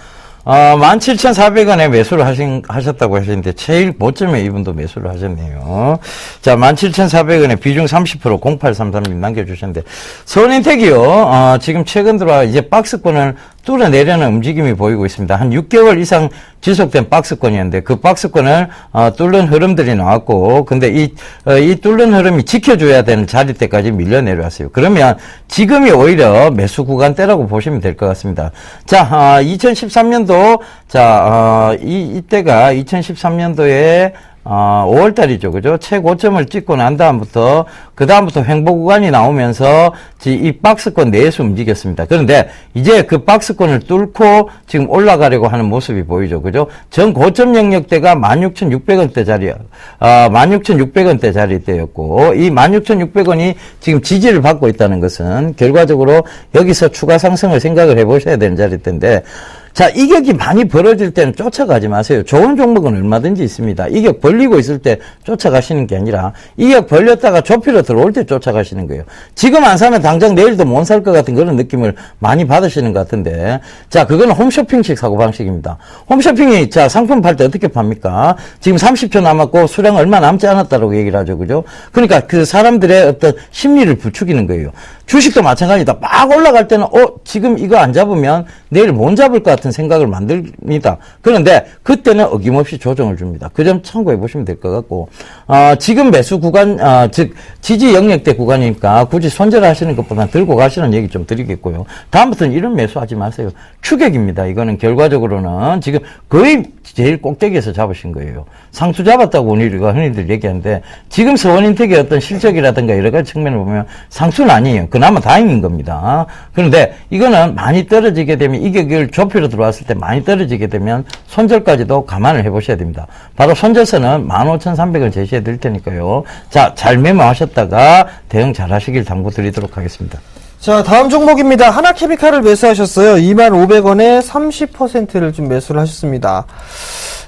17,400원에 매수를 하셨다고 하시는데, 제일 고점에 이분도 매수를 하셨네요. 자, 17,400원에 비중 30% 0833님 남겨주셨는데, 서원인택이요, 지금 최근 들어 이제 박스권을 뚫어내려는 움직임이 보이고 있습니다. 한 6개월 이상 지속된 박스권이었는데, 그 박스권을, 뚫는 흐름들이 나왔고, 근데 이 뚫는 흐름이 지켜줘야 되는 자리대까지 밀려 내려왔어요. 그러면 지금이 오히려 매수 구간대라고 보시면 될 것 같습니다. 자, 2013년도, 이때가 2013년도에 5월달이죠. 그죠? 최고점을 찍고 난 다음부터, 그 다음부터 횡보 구간이 나오면서 이 박스권 내에서 움직였습니다. 그런데 이제 그 박스권을 뚫고 지금 올라가려고 하는 모습이 보이죠. 그죠? 전 고점 영역대가 16,600원대 자리, 16,600원대 자리대였고, 이 16,600원이 지금 지지를 받고 있다는 것은 결과적으로 여기서 추가 상승을 생각을 해보셔야 되는 자리대인데, 자, 이격이 많이 벌어질 때는 쫓아가지 마세요. 좋은 종목은 얼마든지 있습니다. 이격 벌리고 있을 때 쫓아가시는 게 아니라 이격 벌렸다가 좁히러 들어올 때 쫓아가시는 거예요. 지금 안 사면 당장 내일도 못 살 것 같은 그런 느낌을 많이 받으시는 것 같은데, 자, 그거는 홈쇼핑식 사고방식입니다. 홈쇼핑이, 자, 상품 팔 때 어떻게 팝니까? 지금 30초 남았고 수량 얼마 남지 않았다라고 얘기를 하죠. 그죠? 그러니까 그 사람들의 어떤 심리를 부추기는 거예요. 주식도 마찬가지다. 막 올라갈 때는 지금 이거 안 잡으면 내일 못 잡을 것 같은 생각을 만듭니다. 그런데 그때는 어김없이 조정을 줍니다. 그 점 참고해 보시면 될 것 같고, 지금 매수 구간, 즉 지지 영역대 구간이니까 굳이 손절하시는 것보다 들고 가시는 얘기 좀 드리겠고요. 다음부터는 이런 매수하지 마세요. 추격입니다. 이거는 결과적으로는 지금 거의 제일 꼭대기에서 잡으신 거예요. 상투 잡았다고 우리가 흔히들 얘기하는데, 지금 서원인택의 어떤 실적이라든가 여러 가지 측면을 보면 상투는 아니에요. 그나마 다행인 겁니다. 그런데 이거는 많이 떨어지게 되면, 이격을 좁히러 들어왔을 때 많이 떨어지게 되면 손절까지도 감안을 해보셔야 됩니다. 바로 손절선은 15,300을 제시해 드릴 테니까요. 자, 잘 메모하셨다가 대응 잘 하시길 당부드리도록 하겠습니다. 자, 다음 종목입니다. 하나케미칼을 매수하셨어요. 25,000원에 30%를 좀 매수를 하셨습니다.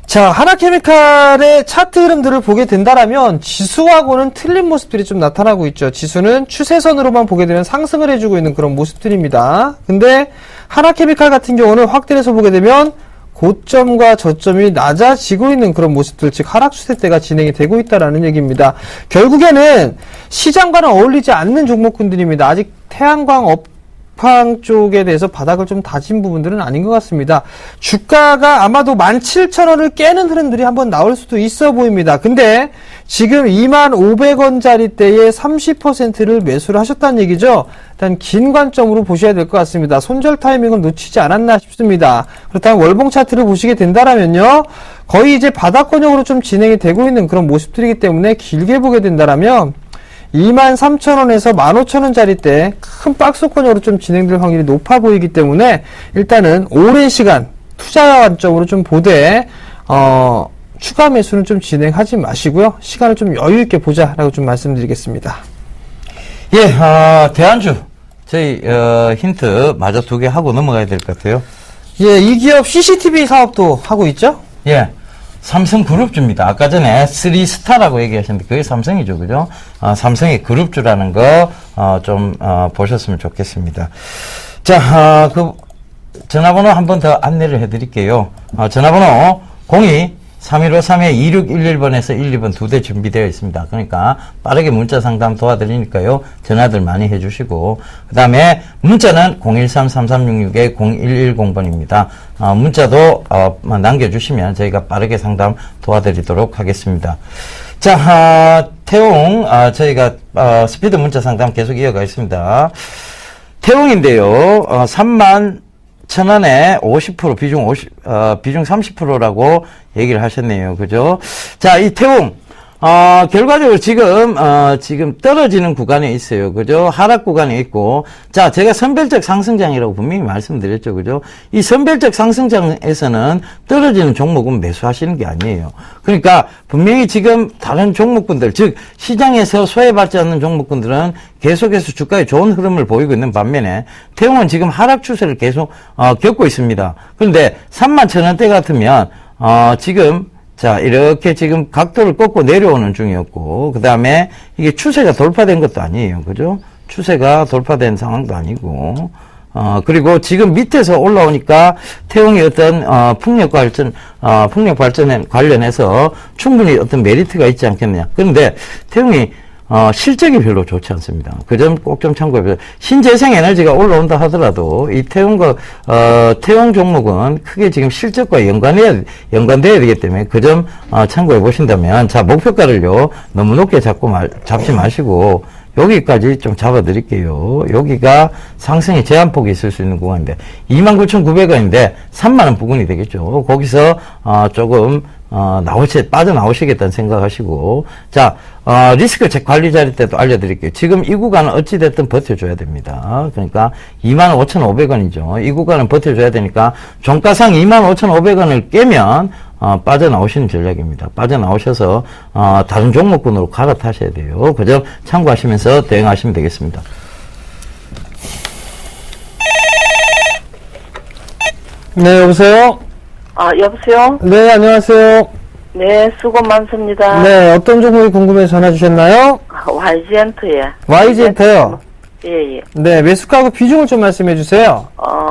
자, 하나케미칼의 차트 흐름들을 보게 된다라면 지수하고는 틀린 모습들이 좀 나타나고 있죠. 지수는 추세선으로만 보게 되면 상승을 해주고 있는 그런 모습들입니다. 근데 하나케미칼 같은 경우는 확대해서 보게 되면 고점과 저점이 낮아지고 있는 그런 모습들, 즉 하락 추세대가 진행이 되고 있다라는 얘기입니다. 결국에는 시장과는 어울리지 않는 종목군들입니다. 아직 태양광 업황 쪽에 대해서 바닥을 좀 다진 부분들은 아닌 것 같습니다. 주가가 아마도 17,000원을 깨는 흐름들이 한번 나올 수도 있어 보입니다. 근데 지금 25,000원짜리대에 30%를 매수를 하셨다는 얘기죠. 일단 긴 관점으로 보셔야 될 것 같습니다. 손절 타이밍을 놓치지 않았나 싶습니다. 그렇다면 월봉 차트를 보시게 된다라면요, 거의 이제 바닥권역으로 좀 진행이 되고 있는 그런 모습들이기 때문에 길게 보게 된다라면 23,000원에서 15,000원짜리대 큰 박스권으로 좀 진행될 확률이 높아 보이기 때문에 일단은 오랜 시간 투자 관점으로 좀 보되 추가 매수는 좀 진행하지 마시고요. 시간을 좀 여유 있게 보자라고 좀 말씀드리겠습니다. 예, 대안주 저희 힌트 마저 2개 하고 넘어가야 될 것 같아요. 예, 이 기업 CCTV 사업도 하고 있죠? 예. 삼성그룹주입니다. 아까 전에 3스타라고 얘기하셨는데 그게 삼성이죠. 그죠? 삼성의 그룹주라는 거 좀 보셨으면 좋겠습니다. 자, 그 전화번호 한 번 더 안내를 해드릴게요. 전화번호 3153-2611번에서 1, 2번 2대 준비되어 있습니다. 그러니까 빠르게 문자 상담 도와드리니까요. 전화들 많이 해주시고 그 다음에 문자는 013-3366-0110번입니다. 문자도 남겨주시면 저희가 빠르게 상담 도와드리도록 하겠습니다. 자, 태웅 저희가 스피드 문자 상담 계속 이어가겠습니다. 태웅인데요. 31,000원에 50% 비중 30%라고 얘기를 하셨네요. 그죠? 자, 이 태웅 결과적으로 지금 떨어지는 구간에 있어요. 그죠? 하락 구간에 있고. 자, 제가 선별적 상승장이라고 분명히 말씀드렸죠. 그죠? 이 선별적 상승장에서는 떨어지는 종목은 매수하시는 게 아니에요. 그러니까 분명히 지금 다른 종목군들, 즉, 시장에서 소외받지 않는 종목군들은 계속해서 주가에 좋은 흐름을 보이고 있는 반면에 태웅은 지금 하락 추세를 계속, 겪고 있습니다. 그런데 31,000원대 같으면, 지금 자, 이렇게 지금 각도를 꺾고 내려오는 중이었고, 그 다음에 이게 추세가 돌파된 것도 아니에요. 그죠? 추세가 돌파된 상황도 아니고, 그리고 지금 밑에서 올라오니까 태웅이 어떤, 풍력 발전에 관련해서 충분히 어떤 메리트가 있지 않겠느냐. 그런데 태웅이 실적이 별로 좋지 않습니다. 그 점 꼭 좀 참고해보세요. 신재생 에너지가 올라온다 하더라도 이 태용 종목은 크게 지금 실적과 연관돼야 되기 때문에 그 점 참고해 보신다면, 자, 목표가를요, 너무 높게 잡지 마시고, 여기까지 좀 잡아 드릴게요. 여기가 상승의 제한폭이 있을 수 있는 구간인데, 29,900원인데, 3만원 부근이 되겠죠. 거기서, 조금, 빠져나오시겠다는 생각하시고, 자, 리스크 책 관리 자리 때도 알려드릴게요. 지금 이 구간은 어찌됐든 버텨줘야 됩니다. 그러니까 25,500원이죠. 이 구간은 버텨줘야 되니까, 종가상 25,500원을 깨면, 빠져나오시는 전략입니다. 빠져나오셔서, 다른 종목군으로 갈아타셔야 돼요. 그 점 참고하시면서 대응하시면 되겠습니다. 네, 여보세요? 여보세요? 네, 안녕하세요. 네, 수고 많습니다. 네, 어떤 종목이 궁금해서 전화 주셨나요? YG엔트에. YG엔트요? 예, 예. 네, 매수가하고 비중을 좀 말씀해 주세요.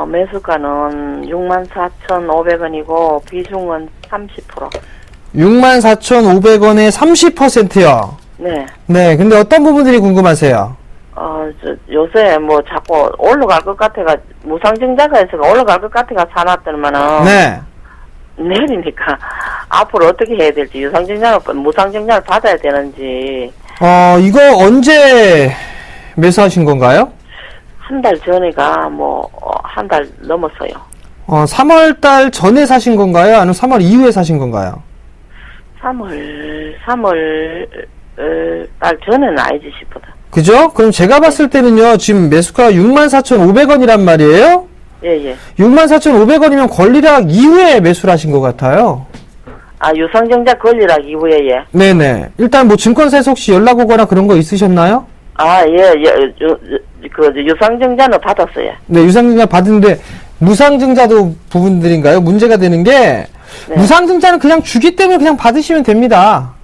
매수가는 64,500원이고, 비중은 30%. 64,500원에 30%요. 네. 네, 근데 어떤 부분들이 궁금하세요? 요새 뭐 자꾸 올라갈 것 같아가, 무상증자가 있어가 올라갈 것 같아가 사놨더니만은. 네. 내리니까, 앞으로 어떻게 해야 될지, 무상증자를 받아야 되는지. 이거 언제 매수하신 건가요? 한 달 전에가 한 달 넘었어요. 3월 달 전에 사신 건가요? 아니면 3월 이후에 사신 건가요? 3월 달 전에는 아니지 싶어다. 그죠? 그럼 제가 봤을 때는요, 지금 매수가가 64,500원이란 말이에요? 예, 예. 64,500원이면 권리락 이후에 매수를 하신 것 같아요. 유상증자 권리락 이후에, 예. 네네. 일단 뭐 증권사에서 혹시 연락 오거나 그런 거 있으셨나요? 예, 유상증자는 받았어요. 네, 유상증자 받은데, 무상증자도 부분들인가요? 문제가 되는 게, 네. 무상증자는 그냥 주기 때문에 그냥 받으시면 됩니다.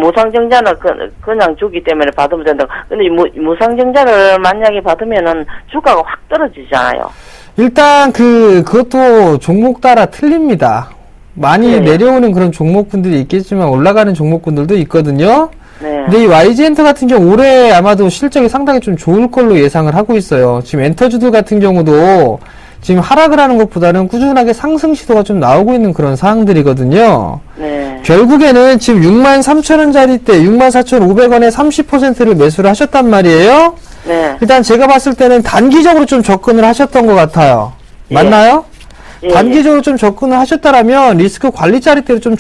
무상증자는 그냥 주기 때문에 받으면 된다고. 근데 무상증자를 만약에 받으면은 주가가 확 떨어지잖아요. 일단 그것도 종목 따라 틀립니다. 많이 네. 내려오는 그런 종목군들이 있겠지만 올라가는 종목군들도 있거든요. 네. 근데 이 YG엔터 같은 경우 올해 아마도 실적이 상당히 좀 좋을 걸로 예상을 하고 있어요. 지금 엔터주들 같은 경우도 지금 하락을 하는 것보다는 꾸준하게 상승 시도가 좀 나오고 있는 그런 상황들이거든요. 네. 결국에는 지금 63,000원짜리 때 64,500원에 30%를 매수를 하셨단 말이에요. 네. 일단 제가 봤을 때는 단기적으로 좀 접근을 하셨던 것 같아요. 예. 맞나요? 예, 단기적으로 좀 접근을 하셨다라면 리스크 관리 자리대를 좀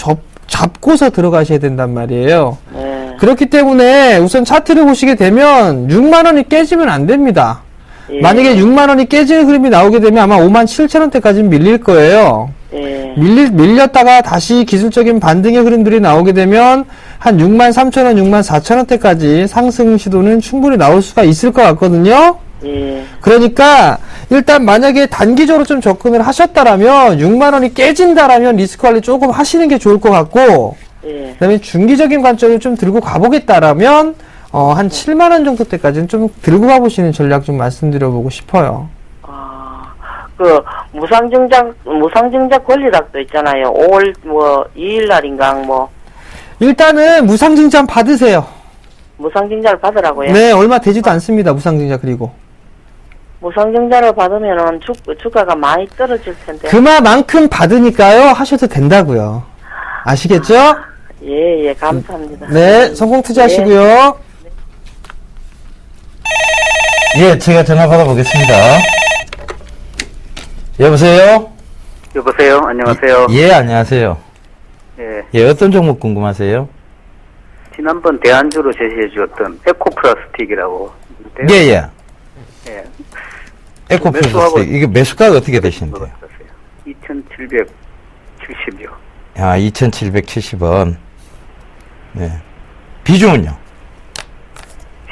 잡고서 들어가셔야 된단 말이에요. 네. 그렇기 때문에 우선 차트를 보시게 되면 6만원이 깨지면 안 됩니다. 예. 만약에 6만원이 깨지는 흐름이 나오게 되면 아마 57,000원대까지는 밀릴 거예요. 예. 밀렸다가 다시 기술적인 반등의 흐름들이 나오게 되면 한 63,000원, 64,000원대까지 상승 시도는 충분히 나올 수가 있을 것 같거든요. 예. 그러니까 일단 만약에 단기적으로 좀 접근을 하셨다라면 6만원이 깨진다라면 리스크 관리 조금 하시는 게 좋을 것 같고, 예. 그 다음에 중기적인 관점을 좀 들고 가보겠다라면 한 7만원 정도 때까지는 좀 들고 가보시는 전략 좀 말씀드려보고 싶어요. 그 무상증자 권리락도 있잖아요. 5월 2일 날인가 일단은 무상증자 받으세요. 무상증자를 받으라고요. 네, 얼마 되지도 않습니다. 무상증자 그리고. 무상증자를 받으면은 주가가 많이 떨어질 텐데. 그만큼 받으니까요. 하셔도 된다고요. 아시겠죠? 예, 감사합니다. 네, 성공 투자하시고요. 예, 제가 전화 받아보겠습니다. 여보세요? 여보세요. 안녕하세요. 예, 안녕하세요. 예. 예, 어떤 종목 궁금하세요? 지난번 대안주로 제시해 주었던 에코플라스틱이라고. 예, 예. 예. 에코플라스틱. 이게 매수가가 어떻게 되시는데요? 2,770요. 아, 2,770원. 네. 비중은요?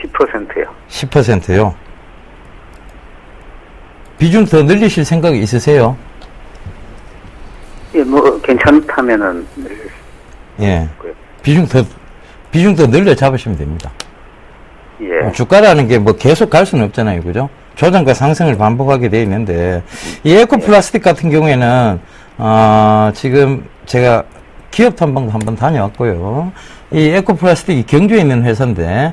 10%요. 10%요? 비중 더 늘리실 생각이 있으세요? 예, 괜찮다면은. 예. 비중 더 늘려 잡으시면 됩니다. 예. 주가라는 게 계속 갈 수는 없잖아요. 그죠? 조정과 상승을 반복하게 돼 있는데, 이 에코플라스틱 같은 경우에는, 지금 제가 기업 탐방도 한번 다녀왔고요. 이 에코플라스틱이 경주에 있는 회사인데,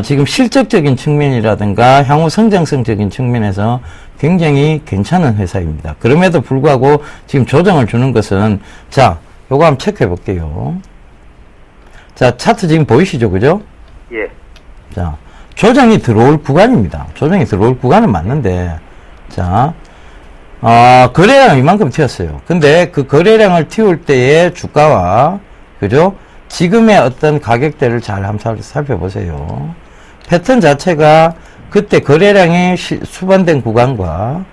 지금 실적적인 측면이라든가 향후 성장성적인 측면에서 굉장히 괜찮은 회사입니다. 그럼에도 불구하고 지금 조정을 주는 것은, 자, 요거 한번 체크해 볼게요. 자, 차트 지금 보이시죠? 그죠? 예. 자, 조정이 들어올 구간입니다. 조정이 들어올 구간은 맞는데, 자, 거래량은 이만큼 튀었어요. 근데 그 거래량을 튀울 때의 주가와, 그죠? 지금의 어떤 가격대를 잘 한번 살펴보세요. 패턴 자체가 그때 거래량이 수반된 구간과,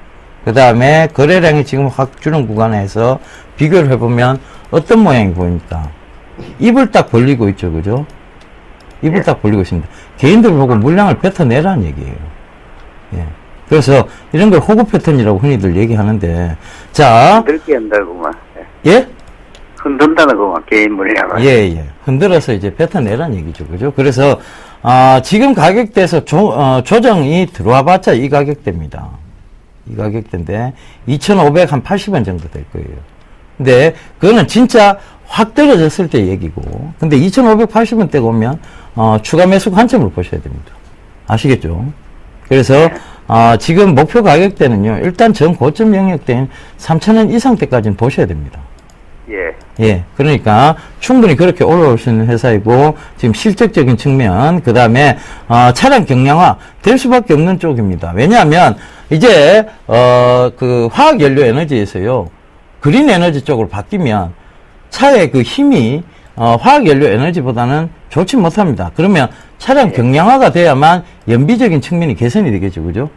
그 다음에 거래량이 지금 확 주는 구간에서 비교를 해보면 어떤 모양이 보입니까? 입을 딱 벌리고 있죠, 그죠? 입을 딱 벌리고 있습니다. 개인들 보고 물량을 뱉어내라는 얘기예요. 예. 그래서 이런 걸 호구 패턴이라고 흔히들 얘기하는데, 자. 흔들게 한다고만. 예? 흔든다는 거만, 개인 물량을. 예. 흔들어서 이제 뱉어내라는 얘기죠, 그죠? 그래서, 지금 가격대에서 조정이 들어와 봤자 이 가격대입니다. 이 가격대인데, 2,580원 정도 될 거예요. 근데, 그거는 진짜 확 떨어졌을 때 얘기고, 근데 2,580원대 오면, 추가 매수 관점으로 보셔야 됩니다. 아시겠죠? 그래서, 지금 목표 가격대는요, 일단 전 고점 영역대인 3,000원 이상대까지는 보셔야 됩니다. 예. 그러니까 충분히 그렇게 올라올 수 있는 회사이고, 지금 실적적인 측면, 그 다음에, 차량 경량화 될 수밖에 없는 쪽입니다. 왜냐하면, 이제, 그 화학연료 에너지에서요, 그린 에너지 쪽으로 바뀌면, 차의 그 힘이, 화학연료 에너지보다는 좋지 못합니다. 그러면 차량 경량화가 돼야만 연비적인 측면이 개선이 되겠죠. 그죠?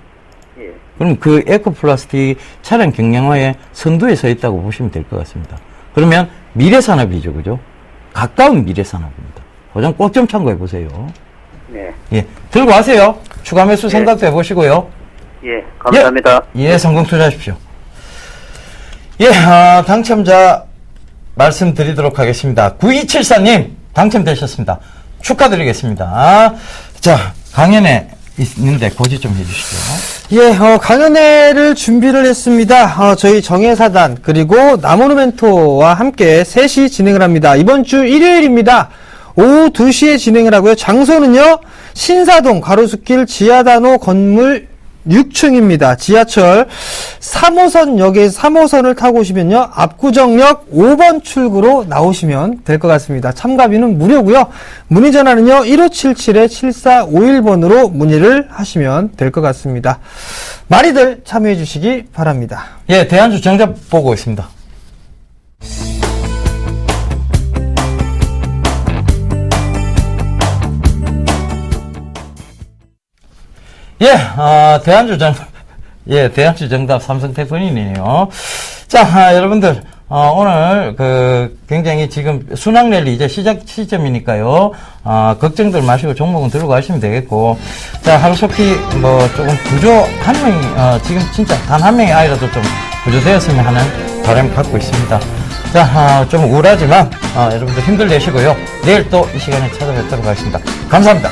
예. 그럼 그 에코플라스틱 차량 경량화의 선두에 서 있다고 보시면 될 것 같습니다. 그러면 미래산업이죠. 그죠? 가까운 미래산업입니다. 고정 꼭 좀 참고해 보세요. 네. 예. 들고 가세요. 추가 매수 생각도 해보시고요. 예. 감사합니다. 예, 성공 투자하십시오. 예, 당첨자 말씀드리도록 하겠습니다. 9274님 당첨되셨습니다. 축하드리겠습니다. 자, 강연에 있는데 고지 좀 해주시죠. 예, 강연회를 준비를 했습니다. 저희 정예사단 그리고 나무르멘토와 함께 3시 진행을 합니다. 이번 주 일요일입니다. 오후 2시에 진행을 하고요. 장소는요, 신사동 가로수길 지하단호 건물 6층입니다. 지하철 3호선역에 3호선을 타고 오시면요, 압구정역 5번 출구로 나오시면 될 것 같습니다. 참가비는 무료고요. 문의 전화는요 1577-7451번으로 문의를 하시면 될 것 같습니다. 많이들 참여해 주시기 바랍니다. 예, 대한주 정답 보고 있습니다. 예, 대한주 정답 삼성택 본인이네요. 자, 여러분들, 오늘, 굉장히 지금 순항랠리 이제 시작 시점이니까요. 걱정들 마시고 종목은 들고 가시면 되겠고. 자, 하루속히 조금 구조 한 명이, 지금 진짜 단 한 명의 아이라도 좀 구조되었으면 하는 바람 갖고 있습니다. 자, 좀 우울하지만, 여러분들 힘들 내시고요. 내일 또 이 시간에 찾아뵙도록 하겠습니다. 감사합니다.